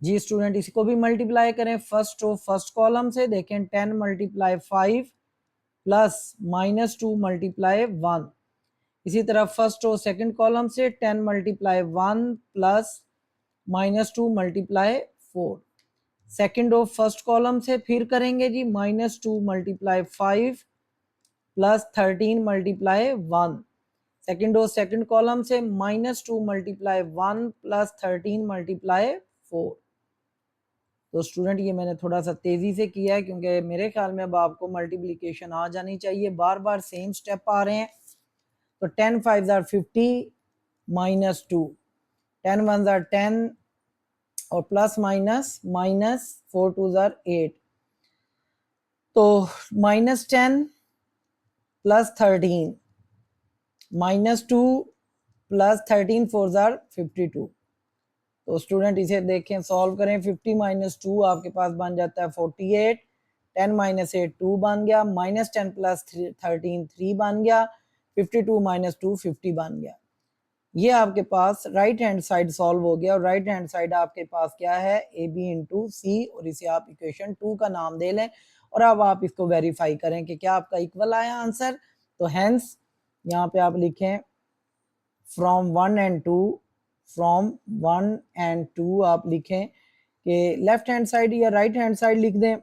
जी स्टूडेंट, इसको भी मल्टीप्लाई करें फर्स्ट रो फर्स्ट कॉलम से। देखें 10 × 5 प्लस -2 × 1। इसी तरह फर्स्ट रो सेकंड कॉलम से 10 × 1 plus -2 × 4। Second row first column से फिर करेंगे जी, -2 × 5 plus 13 × 1। Second row second column से -2 × 1 प्लस 13 × 4। तो स्टूडेंट ये मैंने थोड़ा सा तेजी से किया है क्योंकि मेरे ख्याल में अब आपको मल्टीप्लिकेशन आ जानी चाहिए। बार बार सेम स्टेप आ रहे हैं। तो 10 5 50 -2, 10 1 10 और प्लस माइनस -4 2 8। तो -10 प्लस 13 -2 प्लस 13 4 52। तो स्टूडेंट इसे देखें, सॉल्व करें। 50 - 2 आपके पास बन जाता है 48। 10 - 8 2 बन गया, -10 प्लस 13 3 बन गया, 52 - 2 50 बन गया। ये आपके पास राइट हैंड साइड सॉल्व हो गया। और राइट हैंड साइड आपके पास क्या है, ए बी इंटू सी, और इसे आप इक्वेशन 2 का नाम दे लें। और अब आप इसको वेरीफाई करें कि क्या आपका इक्वल आया आंसर। तो हेंस यहाँ पे आप लिखें फ्रॉम 1 एंड 2, फ्रॉम 1 एंड 2 आप लिखें कि लेफ्ट हैंड साइड या राइट हैंड साइड लिख दें,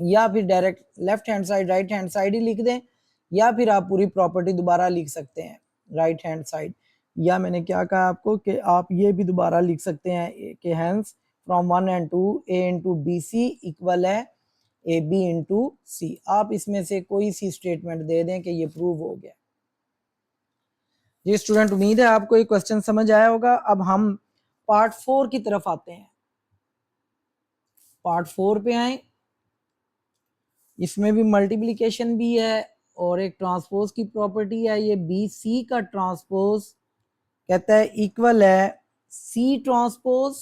या फिर direct left hand side right hand side ही लिख दें, या फिर आप पूरी प्रॉपर्टी दोबारा लिख सकते हैं राइट हैंड साइड। या मैंने क्या कहा आपको कि आप ये भी दोबारा लिख सकते हैं कि hence from 1 and 2 A into B C equal है ए बी इंटू सी। आप इसमें से कोई सी स्टेटमेंट दे दें कि ये प्रूव हो गया। जी स्टूडेंट, उम्मीद है आपको ये क्वेश्चन समझ आया होगा। अब हम पार्ट 4 की तरफ आते हैं। पार्ट 4 पे आए, इसमें भी मल्टीप्लिकेशन भी है और एक ट्रांसपोज की प्रॉपर्टी है। ये बी सी का ट्रांसपोज कहता है इक्वल है सी ट्रांसपोज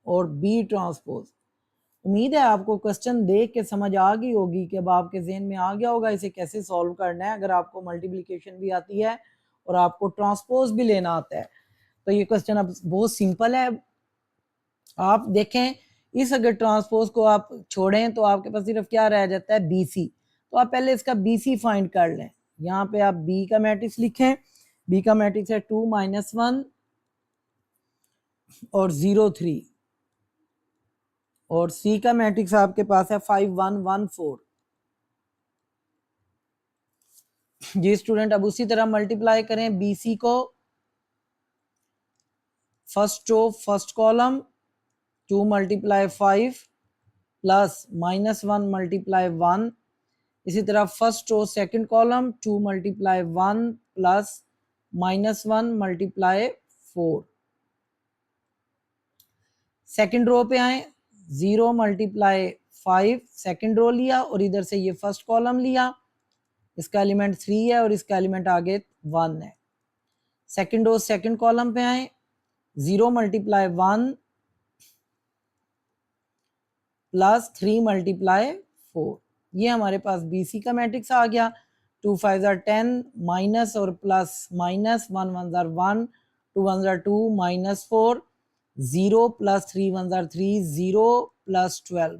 और बी ट्रांसपोज। उम्मीद है आपको क्वेश्चन देख के समझ आ गई होगी कि अब आपके जहन में आ गया होगा इसे कैसे सॉल्व करना है। अगर आपको मल्टीप्लिकेशन भी आती है और आपको ट्रांसपोज भी लेना आता है तो ये क्वेश्चन अब बहुत सिंपल है। आप देखें, इस अगर ट्रांसपोज को आप छोड़ें तो आपके पास सिर्फ क्या रह जाता है, बी सी। तो आप पहले इसका बी सी फाइंड कर लें। यहाँ पे आप बी का मैट्रिक्स लिखें। बी का मैट्रिक्स है 2 - 1 और 0 3 और सी का मैट्रिक्स आपके पास है 5 1 1 4। जी स्टूडेंट, अब उसी तरह मल्टीप्लाई करें बी सी को। First row first column 2 × 5 plus -1 × 1। इसी तरह first row second column 2 × 1 plus -1 × 4। Second row पे आए, 0 × 5 सेकंड रो लिया और इधर से ये फर्स्ट कॉलम लिया। इसका एलिमेंट 3 है और इसका एलिमेंट आगे 1 है। सेकंड रो सेकंड कॉलम पे आए, 0 × 1 प्लस 3 × 4। ये हमारे पास BC का मैट्रिक्स आ गया। 2 5 are 10 माइनस और plus minus 1 1 are 1 2 1 are 2 -4 0 plus 3 1 are 3 0 plus 12।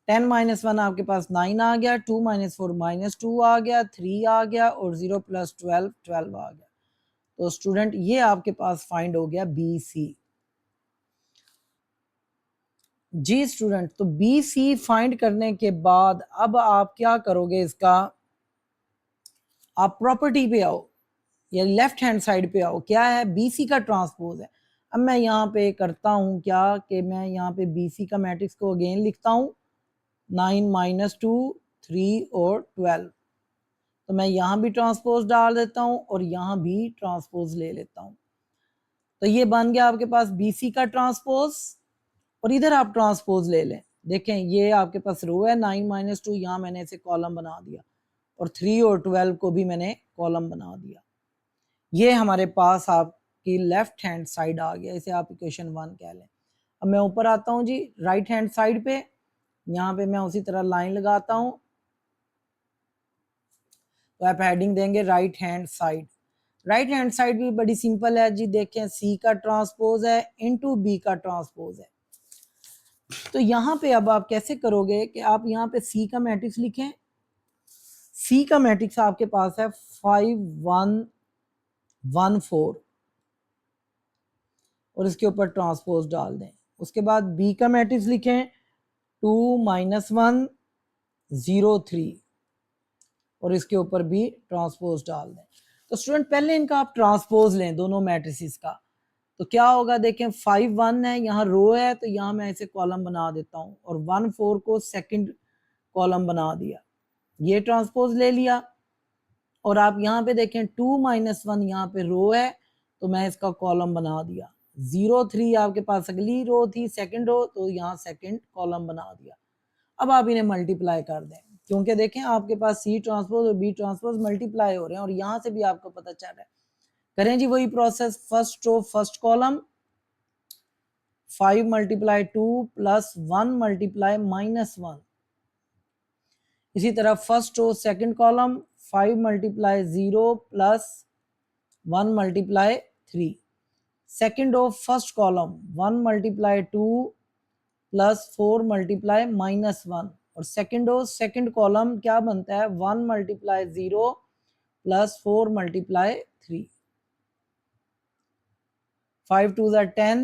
10 - 1 आपके पास 9 आ गया, 2 - 4 -2 आ गया, 3 आ गया और 0 प्लस 12 12 आ गया। तो स्टूडेंट ये आपके पास फाइंड हो गया BC। जी स्टूडेंट, तो BC फाइंड करने के बाद अब आप क्या करोगे, इसका आप प्रॉपर्टी पे आओ या लेफ्ट हैंड साइड पे आओ। क्या है, BC का ट्रांसपोज है। अब मैं यहाँ पे करता हूँ क्या कि मैं यहाँ पे BC का मैट्रिक्स को अगेन लिखता हूँ 9 - 2 3 और 12। तो मैं यहाँ भी ट्रांसपोज डाल देता हूँ और यहाँ भी ट्रांसपोज ले लेता हूँ। तो ये बन गया आपके पास BC का ट्रांसपोज। और इधर आप ट्रांसपोज ले लें। देखें ये आपके पास रो है 9 - 2, यहाँ मैंने इसे कॉलम बना दिया और 3 और 12 को भी मैंने कॉलम बना दिया। ये हमारे पास आपकी लेफ्ट हैंड साइड आ गया। इसे आप इक्वेशन 1 कह लें। अब मैं ऊपर आता हूँ जी राइट हैंड साइड पे। यहाँ पे मैं उसी तरह लाइन लगाता हूँ। तो आप हेडिंग देंगे right hand side. Right hand side भी बड़ी सिंपल है जी। देखें C का ट्रांसपोज है इनटू B का ट्रांसपोज है। तो यहाँ पे अब आप कैसे करोगे कि आप यहाँ पे C का मैट्रिक्स लिखें। C का मैट्रिक्स आपके पास है 5 1 1 4 और इसके ऊपर ट्रांसपोज डाल दें। उसके बाद B का मैट्रिक्स लिखें 2 - 1 0 3 और इसके ऊपर भी ट्रांसपोज डाल दें। तो स्टूडेंट पहले इनका आप ट्रांसपोज लें दोनों मैट्रिसेस का। तो क्या होगा, देखें 5 1 है, यहाँ रो है तो यहाँ मैं इसे कॉलम बना देता हूँ और 1 4 को सेकंड कॉलम बना दिया। ये ट्रांसपोज ले लिया और आप यहाँ पे देखें 2 - 1 यहाँ पे रो है तो मैं इसका कॉलम बना दिया। 0 3 आपके पास अगली रो थी सेकंड रो, तो यहाँ सेकंड कॉलम बना दिया। अब आप इन्हें मल्टीप्लाई कर दें क्योंकि देखें आपके पास C ट्रांसपोज और B ट्रांसपोज मल्टीप्लाई हो रहे हैं और यहाँ से भी आपको पता चल रहा है। करें जी वही process. First row first column 5 × 2 plus 1 × -1। इसी तरह first row second column 5 × 0 plus 1 × 3। Second row first column 1 × 2 plus 4 × -1 और सेकंड रो सेकंड कॉलम क्या बनता है 1 × 0 plus 4 × 3। 5 2s are 10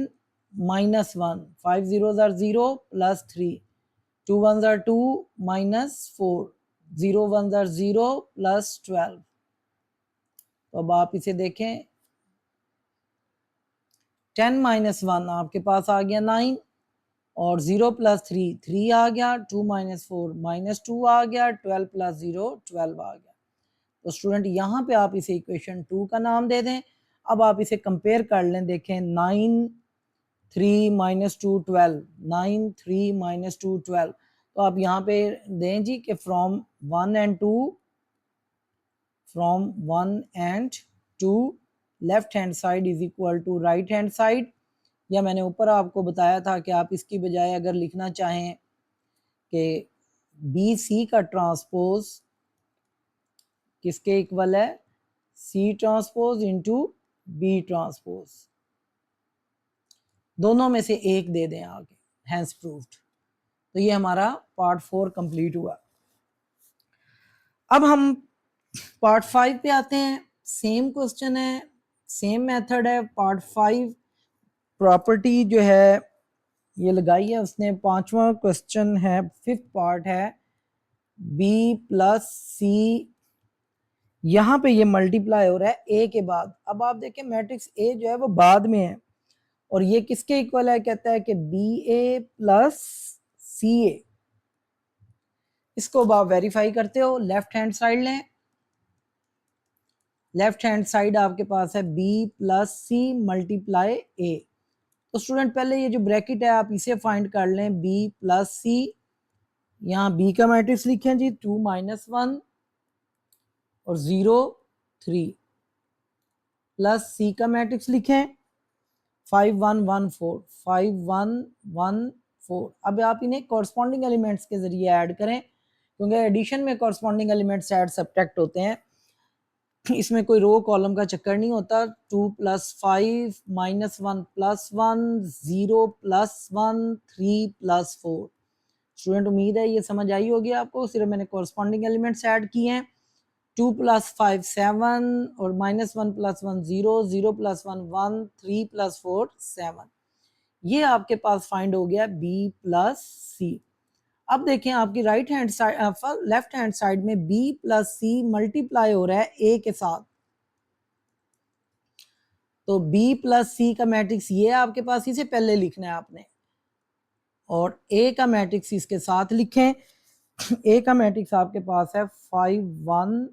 -1 5 0s are 0 plus 3 2 1s are 2 minus 4 0 1s are 0 plus 12। तो अब आप इसे देखें 10 माइनस 1 आपके पास आ गया 9, और 0 प्लस 3 3 आ गया, 2 माइनस 4 माइनस 2 आ गया, 12 प्लस 0 12 आ गया। तो स्टूडेंट यहाँ पे आप इसे इक्वेशन 2 का नाम दे दें। अब आप इसे कंपेयर कर लें, देखें 9 3 माइनस 2 12, 9 3 माइनस 2 12। तो आप यहाँ पे दें जी कि from 1 and 2, from 1 and 2 left hand side is equal to right hand side, या मैंने ऊपर आपको बताया था कि आप इसकी बजाय अगर लिखना चाहें कि बी सी का ट्रांसपोज किसके इक्वल है, C transpose into B transpose, दोनों में से एक दे दें आगे, हैंस प्रूव्ड। तो ये हमारा पार्ट 4 कंप्लीट हुआ। अब हम पार्ट 5 पे आते हैं। सेम क्वेश्चन है, सेम मेथड है। पार्ट 5 प्रॉपर्टी जो है ये लगाई है उसने। 5वां क्वेश्चन है, 5th पार्ट है, बी प्लस सी, यहाँ पे ये मल्टीप्लाई हो रहा है ए के बाद। अब आप देखें मैट्रिक्स ए जो है वो बाद में है, और ये किसके इक्वल है, कहता है कि बी ए प्लस सी ए। इसको अब आप वेरीफाई करते हो, लेफ्ट हैंड साइड लें। लेफ्ट हैंड साइड आपके पास है बी प्लस सी मल्टीप्लाई ए। तो स्टूडेंट पहले ये जो ब्रैकेट है आप इसे फाइंड कर लें, बी प्लस सी, यहाँ बी का मैट्रिक्स लिखें जी 2 माइनस 1 और 0 3, प्लस सी का मैट्रिक्स लिखें 5 1 1 4 5 1 1 4। अब आप इन्हें कॉरस्पॉन्डिंग एलिमेंट्स के जरिए ऐड करें, क्योंकि एडिशन में कॉरस्पॉन्डिंग एलिमेंट्स ऐड सब्ट्रैक्ट होते हैं, इसमें कोई रो कॉलम का चक्कर नहीं होता। 2 plus 5 minus 1 plus 1 0 plus 1 3 plus 4। Student उम्मीद है ये समझ आई होगी आपको, सिर्फ मैंने कॉरस्पॉन्डिंग एलिमेंट्स ऐड किए हैं। 2 प्लस 5 7 और माइनस 1 प्लस 1 0, 0 प्लस 1 1, 3 प्लस 4 7। ये आपके पास फाइंड हो गया बी प्लस सी। अब देखें आपकी right hand side, left hand side में बी प्लस सी मल्टीप्लाई हो रहा है ए के साथ। तो बी प्लस सी का मैट्रिक्स ये है आपके पास, इसे पहले लिखना है आपने, और ए का मैट्रिक्स इसके साथ लिखें। ए का मैट्रिक्स आपके पास है 5 1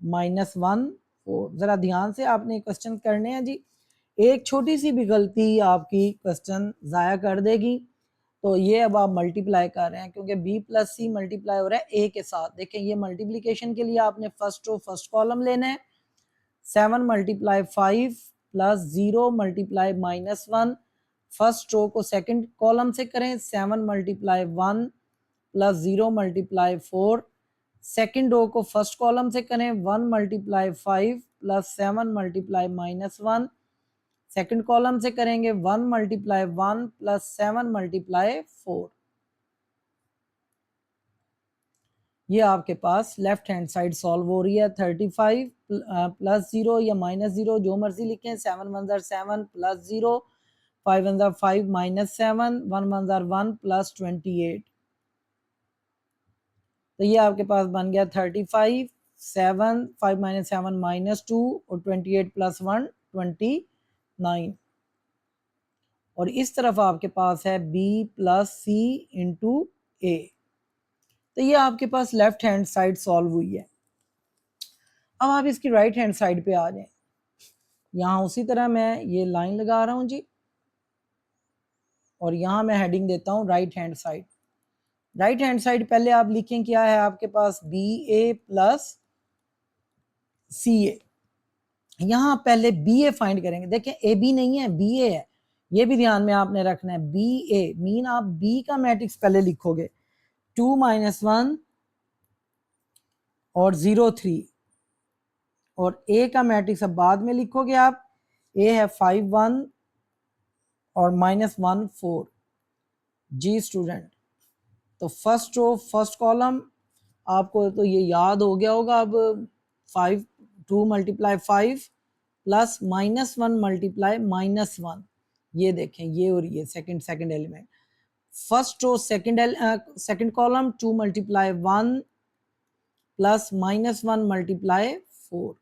माइनस 1 4। जरा ध्यान से आपने क्वेश्चन करने हैं जी, एक छोटी सी भी गलती आपकी क्वेश्चन जाया कर देगी। तो ये अब आप मल्टीप्लाई कर रहे हैं, क्योंकि b प्लस सी मल्टीप्लाई हो रहा है a के साथ। देखें ये मल्टीप्लिकेशन के लिए आपने फर्स्ट रो फर्स्ट कॉलम लेना है। 7 multiply 5 plus 0 multiply minus 1, first row को सेकंड कॉलम से करें। 7 multiply 1 plus 0 multiply 4, second row को फर्स्ट कॉलम से करें। 1 multiply 5 plus 7 multiply minus 1, second column से करेंगे। 1 मल्टीप्लाई 1 प्लस 7 मल्टीप्लाई 4। ये आपके पास लेफ्ट हैंड साइड सॉल्व हो रही है। 35 प्लस 0 या माइनस 0 जो मर्जी लिखें। 7 1 7 प्लस 0, 5 1 5 माइनस 7, 1 1 1 प्लस 28। तो ये आपके पास बन गया 35 7 5 माइनस 7 माइनस 2 और 28 प्लस 1 29। और इस तरफ आपके पास है b प्लस सी इंटू ए। तो ये आपके पास लेफ्ट हैंड साइड सॉल्व हुई है। अब आप इसकी राइट हैंड साइड पे आ जाएं। यहाँ उसी तरह मैं ये लाइन लगा रहा हूँ जी, और यहाँ मैं हेडिंग देता हूँ right hand side. Right hand side पहले आप लिखें क्या है आपके पास, बी ए प्लस सी ए। यहाँ पहले बी ए फाइंड करेंगे। देखें ए बी नहीं है, बी ए है, ये भी ध्यान में आपने रखना है। बी ए मीन आप बी का मैट्रिक्स पहले लिखोगे 2 माइनस 1 और 0 3, और ए का मैट्रिक्स अब बाद में लिखोगे आप। ए है 5 1 और माइनस 1 4। जी स्टूडेंट, तो फर्स्ट रो फर्स्ट कॉलम आपको तो ये याद हो गया होगा। अब 5 2 multiply 5 plus minus 1 multiply minus 1, ये देखें ये और ये second element. First row second column 2 multiply 1 plus minus 1 multiply 4।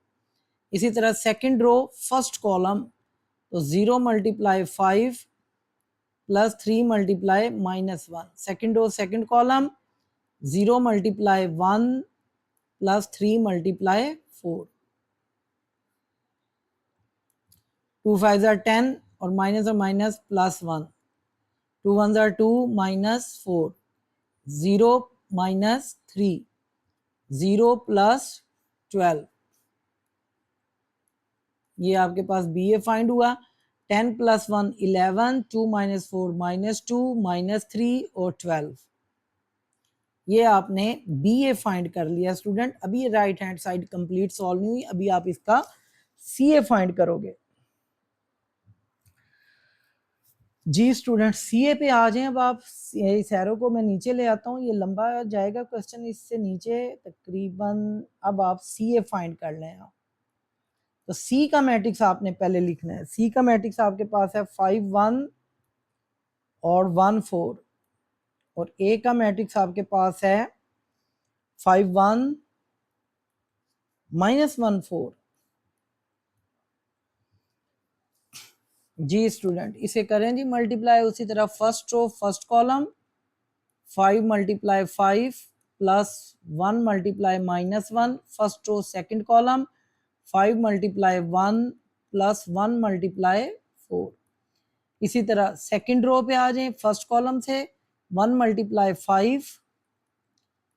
इसी तरह सेकंड रो फर्स्ट कॉलम, तो 0 multiply 5 plus 3 multiply -1, second row second column 0 multiply 1 plus 3 multiply 4, 2 5 are 10 और माइनस प्लस 1, 2 1 are 2 -4, 0 -3, 0 प्लस 12, ये आपके पास बी ए फाइंड हुआ। 10 plus 1 11, 2 - 4 -2 -3 और 12, ये आपने बी ए फाइंड कर लिया स्टूडेंट। अभी ये right hand side complete solve नहीं हुई, अभी आप इसका सी ए फाइंड करोगे। जी स्टूडेंट सी ए पे आ जाएं। अब आप इस एरो को मैं नीचे ले आता हूँ, ये लंबा जाएगा क्वेश्चन इससे नीचे तकरीबन। अब आप सी ए फाइंड कर लें। आप तो सी का मैट्रिक्स आपने पहले लिखना है। सी का मैट्रिक्स आपके पास है 5 1 और 1 4, और ए का मैट्रिक्स आपके पास है 5 1 -1 4। जी स्टूडेंट इसे करें जी मल्टीप्लाई उसी तरह first row first column 5 multiply 5 plus 1 multiply -1, first row second column 5 multiply 1 plus 1 multiply 4। इसी तरह सेकंड रो पे आ जाएं, फर्स्ट कॉलम से 1 multiply 5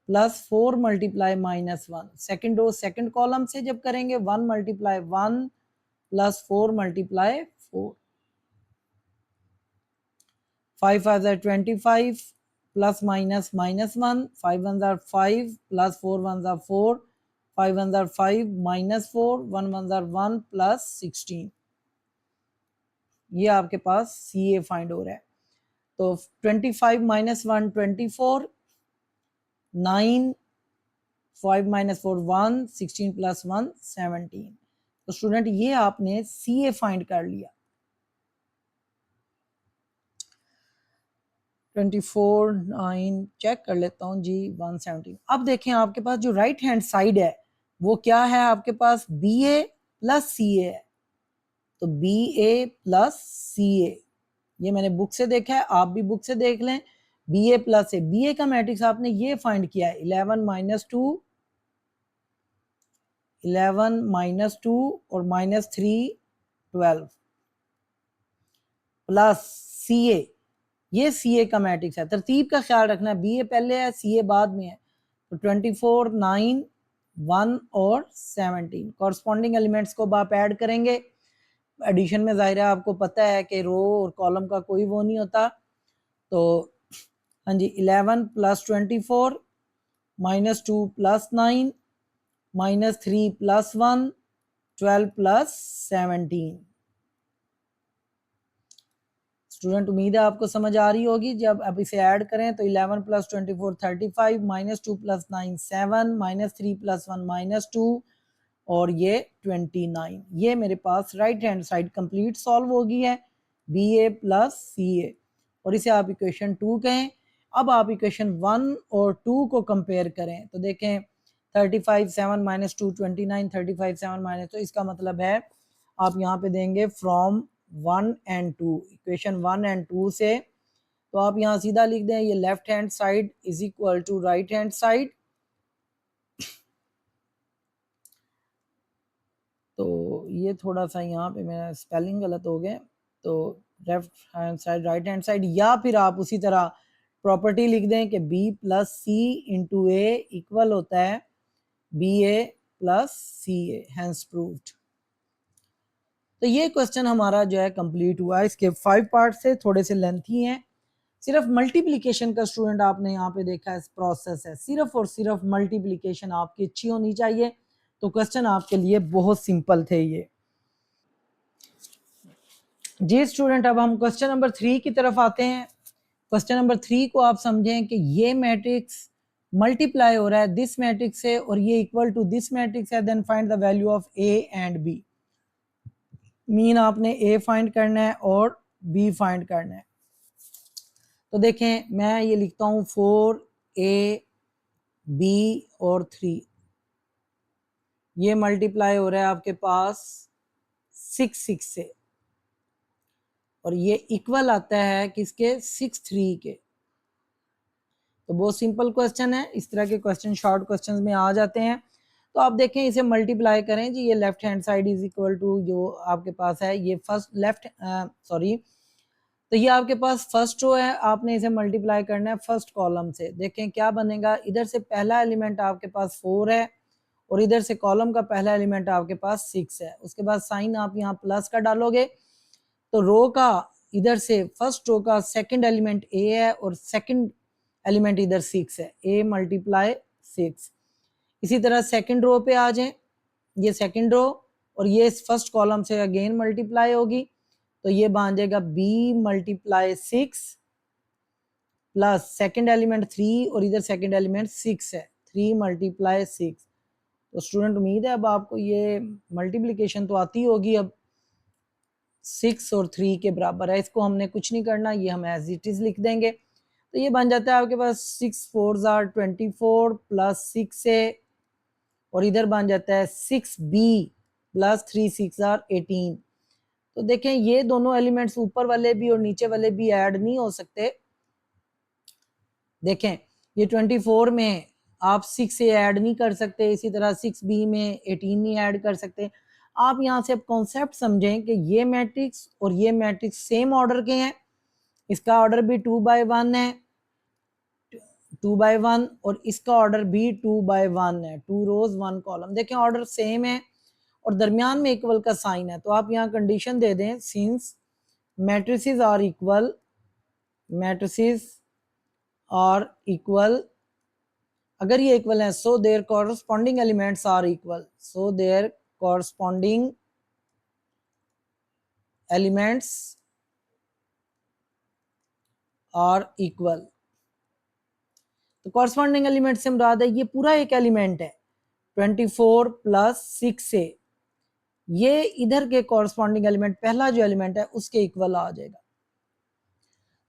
plus 4 multiply -1, second row second column से जब करेंगे 1 multiply 1 plus 4 multiply 4, 5 5 are 25 plus minus -1, 5 1 are 5 plus 4 1 are 4, 5 1 are 5 -4, 1 1 are 1 plus 16। ये आपके पास सी ए फाइंड हो रहा है। तो 25 - 1 24, 9 5 - 4 1, 16 प्लस 1 17। तो स्टूडेंट ये आपने सी ए फाइंड कर लिया। 24 9 चेक कर लेता हूँ जी 117। अब देखें आपके पास जो राइट हैंड साइड है वो क्या है, आपके पास बी ए प्लस सी ए है। तो बी ए प्लस सी ए ये मैंने बुक से देखा है, आप भी बुक से देख लें। बी ए प्लस ए, बी ए का मैट्रिक्स आपने ये फाइंड किया है 11 - 2, 11 - 2 और -3 12 प्लस सी ए, ये सी ए का मैट्रिक्स है। तरतीब का ख्याल रखना है, बी ए पहले है सी ए बाद में है। तो 24 9 1 और 17 कॉरस्पॉन्डिंग एलिमेंट्स को आप ऐड करेंगे। एडिशन में जाहिर है आपको पता है कि रो और कॉलम का कोई वो नहीं होता। तो हाँ जी 11 plus 24 -2 plus 9 -3 plus 1 12 plus 17। Student उम्मीद है आपको समझ आ रही होगी। जब आप इसे ऐड करें तो 11 प्लस 24 35, -2 प्लस 9 7, -3 प्लस 1 -2 और ये 29। ये मेरे पास right hand side complete solve हो गई है, बी ए प्लस सी ए, और इसे आप इक्वेशन 2 कहें। अब आप इक्वेशन 1 और 2 को कंपेयर करें तो देखें 35 7 -2 29, 35 7 माइनस, तो इसका मतलब है आप यहाँ पे देंगे फ्रॉम 1 एंड 2, इक्वेशन 1 एंड 2 से। तो आप यहाँ सीधा लिख दें ये left hand side is equal to right hand side. तो ये थोड़ा सा यहाँ पे मेरा स्पेलिंग गलत हो गया। तो left hand side right hand side, या फिर आप उसी तरह प्रॉपर्टी लिख दें कि बी प्लस सी इंटू ए इक्वल होता है बी ए प्लस सी ए, हैंस प्रूव्ड। तो ये क्वेश्चन हमारा जो है कंप्लीट हुआ। इसके 5 पार्ट से थोड़े से लेंथी हैं। सिर्फ मल्टीप्लिकेशन का स्टूडेंट आपने यहाँ पे देखा है प्रोसेस है, सिर्फ और सिर्फ मल्टीप्लिकेशन आपकी अच्छी होनी चाहिए। तो क्वेश्चन आपके लिए बहुत सिंपल थे ये। जी स्टूडेंट अब हम क्वेश्चन नंबर 3 की तरफ आते हैं। क्वेश्चन नंबर 3 को आप समझें कि ये मैट्रिक्स मल्टीप्लाई हो रहा है दिस मैट्रिक्स से और ये इक्वल टू दिस मैट्रिक्स है, then find the value of A and B. Mean आपने ए फाइंड करना है और बी फाइंड करना है। तो देखें मैं ये लिखता हूँ 4 ए बी और 3, ये मल्टीप्लाई हो रहा है आपके पास 6 6 से। और ये इक्वल आता है किसके, 6 3 के। तो बहुत सिंपल क्वेश्चन है, इस तरह के क्वेश्चन शॉर्ट क्वेश्चंस में आ जाते हैं। तो आप देखें इसे मल्टीप्लाई करें जी, ये left hand side is equal to जो आपके पास है ये फर्स्ट लेफ्ट सॉरी, तो ये आपके पास फर्स्ट रो है, आपने इसे मल्टीप्लाई करना है फर्स्ट कॉलम से। देखें क्या बनेगा, इधर से पहला एलिमेंट आपके पास 4 है और इधर से कॉलम का पहला एलिमेंट आपके पास 6 है। उसके बाद साइन आप यहाँ प्लस का डालोगे तो रो का इधर से फर्स्ट रो का सेकंड एलिमेंट ए है और सेकंड एलिमेंट इधर 6 है, ए मल्टीप्लाई 6। इसी तरह सेकंड रो पे आ जाएं, ये सेकंड रो और ये फर्स्ट कॉलम से अगेन मल्टीप्लाई होगी तो ये बन जाएगा B multiply 6 plus second element 3 और इधर सेकंड एलिमेंट 6 है, 3 मल्टीप्लाई 6। तो स्टूडेंट उम्मीद है अब आपको ये मल्टीप्लिकेशन तो आती होगी। अब 6 और 3 के बराबर है, इसको हमने कुछ नहीं करना, ये हम एज इट इज लिख देंगे। तो ये बन जाता है आपके पास 6 4 आर 24 प्लस 6 है और इधर बन जाता है 6b प्लस 3 6 आर 18। तो देखें ये दोनों एलिमेंट्स ऊपर वाले भी और नीचे वाले भी ऐड नहीं हो सकते। देखें ये 24 में आप 6 से ऐड नहीं कर सकते, इसी तरह 6b में 18 नहीं ऐड कर सकते। आप यहाँ से अब कॉन्सेप्ट समझें कि ये मैट्रिक्स और ये मैट्रिक्स सेम ऑर्डर के हैं, इसका ऑर्डर भी 2/1 है 2/1 और इसका ऑर्डर भी 2/1 है, 2 रोज 1 कॉलम। देखें ऑर्डर सेम है और दरमियान में इक्वल का साइन है, तो आप यहाँ कंडीशन दे दें since matrices are equal, matrices are equal, अगर ये इक्वल है so their corresponding elements are equal, so their corresponding elements are equal. तो कॉरस्पॉन्डिंग एलिमेंट से मुराद है ये पूरा एक एलिमेंट है 24 प्लस 6 से, ये इधर के कॉरस्पॉन्डिंग एलिमेंट पहला जो एलिमेंट है उसके इक्वल आ जाएगा।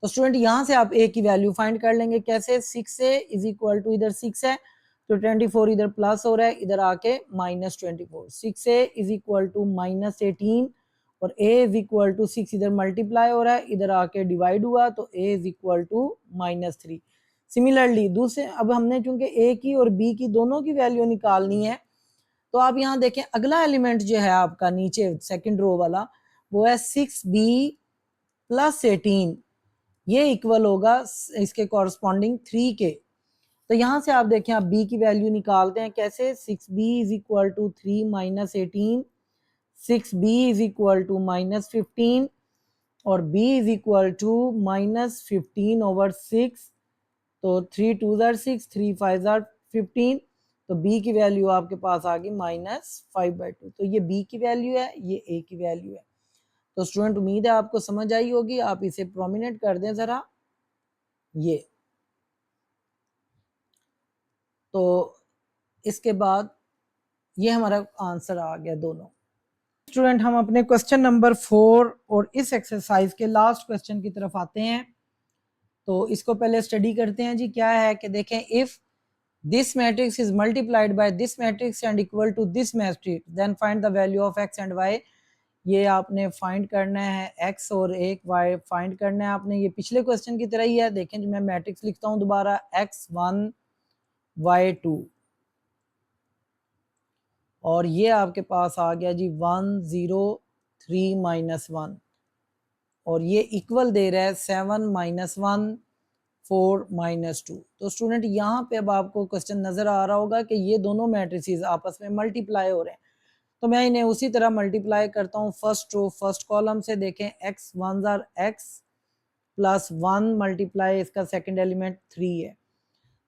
तो स्टूडेंट यहाँ से आप ए की वैल्यू फाइंड कर लेंगे कैसे, 6 से इज इक्वल टू इधर 6 है तो 24 इधर प्लस हो रहा है, इधर आके -24, 6 से इज इक्वल टू -18 और a इज इक्वल टू 6 इधर मल्टीप्लाई हो रहा है, इधर आके डिवाइड हुआ तो a is equal to -3। Similarly दूसरे अब हमने चूंकि a की और b की दोनों की वैल्यू निकालनी है तो आप यहाँ देखें अगला एलिमेंट जो है आपका नीचे सेकंड रो वाला वो है 6b प्लस 18, ये इक्वल होगा इसके कॉरस्पॉन्डिंग 3 के। तो यहाँ से आप देखें आप b की वैल्यू निकालते हैं कैसे, 6b is equal to 3 minus 18, 6b is equal to -15 और b is equal to -15 over 6, तो 3 2 6 3 5 15, तो b की वैल्यू आपके पास आ गई -5/2। तो ये b की वैल्यू है, ये a की वैल्यू है। तो स्टूडेंट उम्मीद है आपको समझ आई होगी, आप इसे प्रोमिनेंट कर दें जरा ये। तो इसके बाद ये हमारा आंसर आ गया दोनों। स्टूडेंट हम अपने क्वेश्चन नंबर 4 और इस एक्सरसाइज के लास्ट क्वेश्चन की तरफ आते हैं। तो इसको पहले स्टडी करते हैं जी, क्या है कि देखें if this matrix is multiplied by this matrix and equal to this matrix then find the value of x and y। ये आपने फाइंड करना है x और एक y फाइंड करना है आपने, ये पिछले क्वेश्चन की तरह ही है। देखें जो मैं मैट्रिक्स लिखता हूँ दोबारा, x1 y2 और ये आपके पास आ गया जी 1 0 3 -1 और ये इक्वल दे रहा है 7 -1 4 -2। तो स्टूडेंट यहाँ पे अब आपको क्वेश्चन नजर आ रहा होगा कि ये दोनों मैट्रिसेस आपस में मल्टीप्लाई हो रहे हैं, तो मैं इन्हें उसी तरह मल्टीप्लाई करता हूँ फर्स्ट रो फर्स्ट कॉलम से। देखें x 1 x प्लस 1 मल्टीप्लाई इसका सेकंड एलिमेंट 3 है,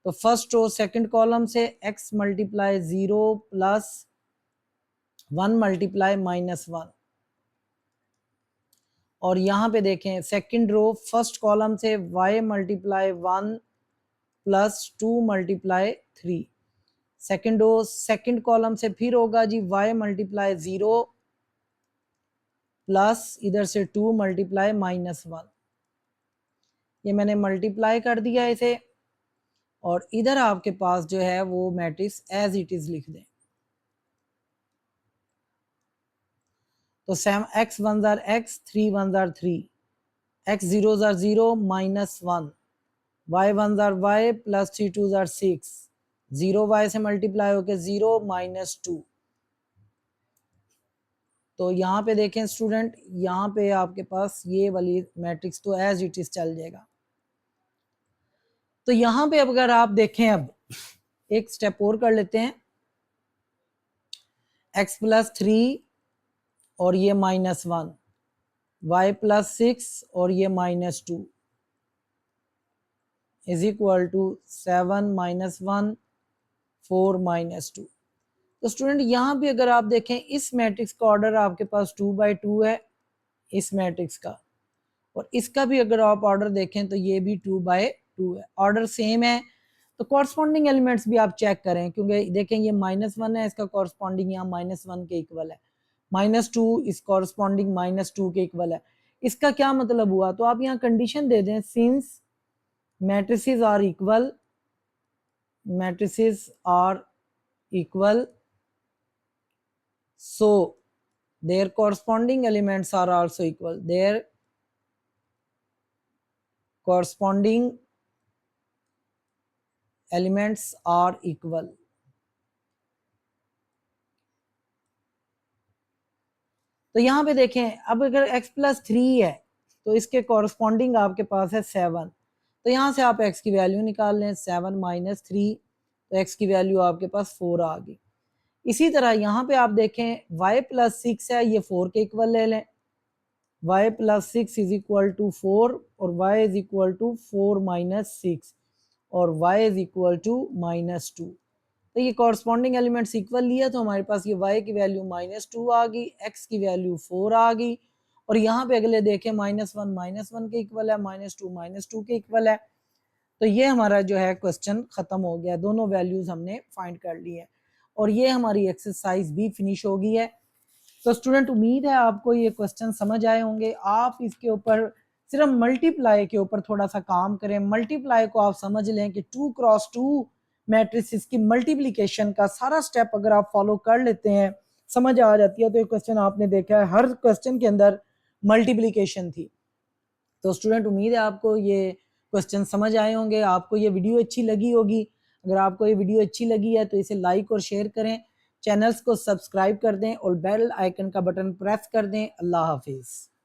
तो फर्स्ट रो सेकंड कॉलम से x मल्टीप्लाई 0 प्लस 1 मल्टीप्लाई -1 और यहाँ पे देखें सेकंड रो फर्स्ट कॉलम से y multiply 1 plus 2 multiply 3, second row second column से फिर होगा जी y मल्टीप्लाई 0 प्लस इधर से 2 मल्टीप्लाई -1, ये मैंने मल्टीप्लाई कर दिया इसे और इधर आपके पास जो है वो मैट्रिक्स एज इट इज लिख दें। तो x 1 x 3 1 3 x zeros are 0 minus 1, y ones are y plus 3 twos are 6, 0 y से मल्टीप्लाई होके 0 minus 2। तो यहाँ पे देखें स्टूडेंट, यहाँ पे आपके पास ये वाली मैट्रिक्स तो एज इट इज चल जाएगा। तो यहाँ पे अब अगर आप देखें, अब एक स्टेप और कर लेते हैं, x प्लस 3 और ये माइनस 1, y प्लस 6 और ये minus 2 is equal to 7 minus 1 4 minus 2। तो स्टूडेंट यहाँ भी अगर आप देखें इस मैट्रिक्स का ऑर्डर आपके पास 2/2 है इस मैट्रिक्स का, और इसका भी अगर आप ऑर्डर देखें तो ये भी 2/2 है, ऑर्डर सेम है। तो कॉरस्पॉन्डिंग एलिमेंट्स भी आप चेक करें, क्योंकि देखें ये -1 है, इसका कॉरस्पॉन्डिंग यहाँ -1 के इक्वल है, -2 इस कॉरस्पॉन्डिंग -2 के इक्वल है। इसका क्या मतलब हुआ, तो आप यहाँ कंडीशन दे दें, since matrices are equal, matrices are equal, so their corresponding elements are also equal, their corresponding elements are equal। तो यहाँ पे देखें, अब अगर x प्लस 3 है तो इसके कॉरस्पॉन्डिंग आपके पास है 7, तो यहाँ से आप x की वैल्यू निकाल लें, 7 माइनस 3, तो x की वैल्यू आपके पास 4 आ गई। इसी तरह यहाँ पे आप देखें y प्लस 6 है, ये 4 के इक्वल ले लें, y plus 6 is equal to 4 और y is equal to 4 minus 6 और y इज इक्वल टू -2। तो ये कॉरस्पॉन्डिंग एलिमेंट्स इक्वल लिया, तो हमारे पास ये y की वैल्यू -2 आ गई, x की वैल्यू 4 आ गई, और यहाँ पे अगले देखें -1 के इक्वल है, -2 के इक्वल है। तो ये हमारा जो है क्वेश्चन खत्म हो गया, दोनों वैल्यूज हमने फाइंड कर ली है, और ये हमारी एक्सरसाइज भी फिनिश हो गई है। तो स्टूडेंट उम्मीद है आपको ये क्वेश्चन समझ आए होंगे। आप इसके ऊपर सिर्फ मल्टीप्लाई के ऊपर थोड़ा सा काम करें, मल्टीप्लाई को आप समझ लें कि 2 क्रॉस 2 मैट्रिसेस की मल्टीप्लिकेशन का सारा स्टेप अगर आप फॉलो कर लेते हैं, समझ आ जाती है। तो ये क्वेश्चन आपने देखा है, हर क्वेश्चन के अंदर मल्टीप्लिकेशन थी। तो स्टूडेंट उम्मीद है आपको ये क्वेश्चन समझ आए होंगे, आपको ये वीडियो अच्छी लगी होगी। अगर आपको ये वीडियो अच्छी लगी है तो इसे लाइक और शेयर करें, चैनल्स को सब्सक्राइब कर दें और बेल आइकन का बटन प्रेस कर दें। अल्लाह हाफिज़।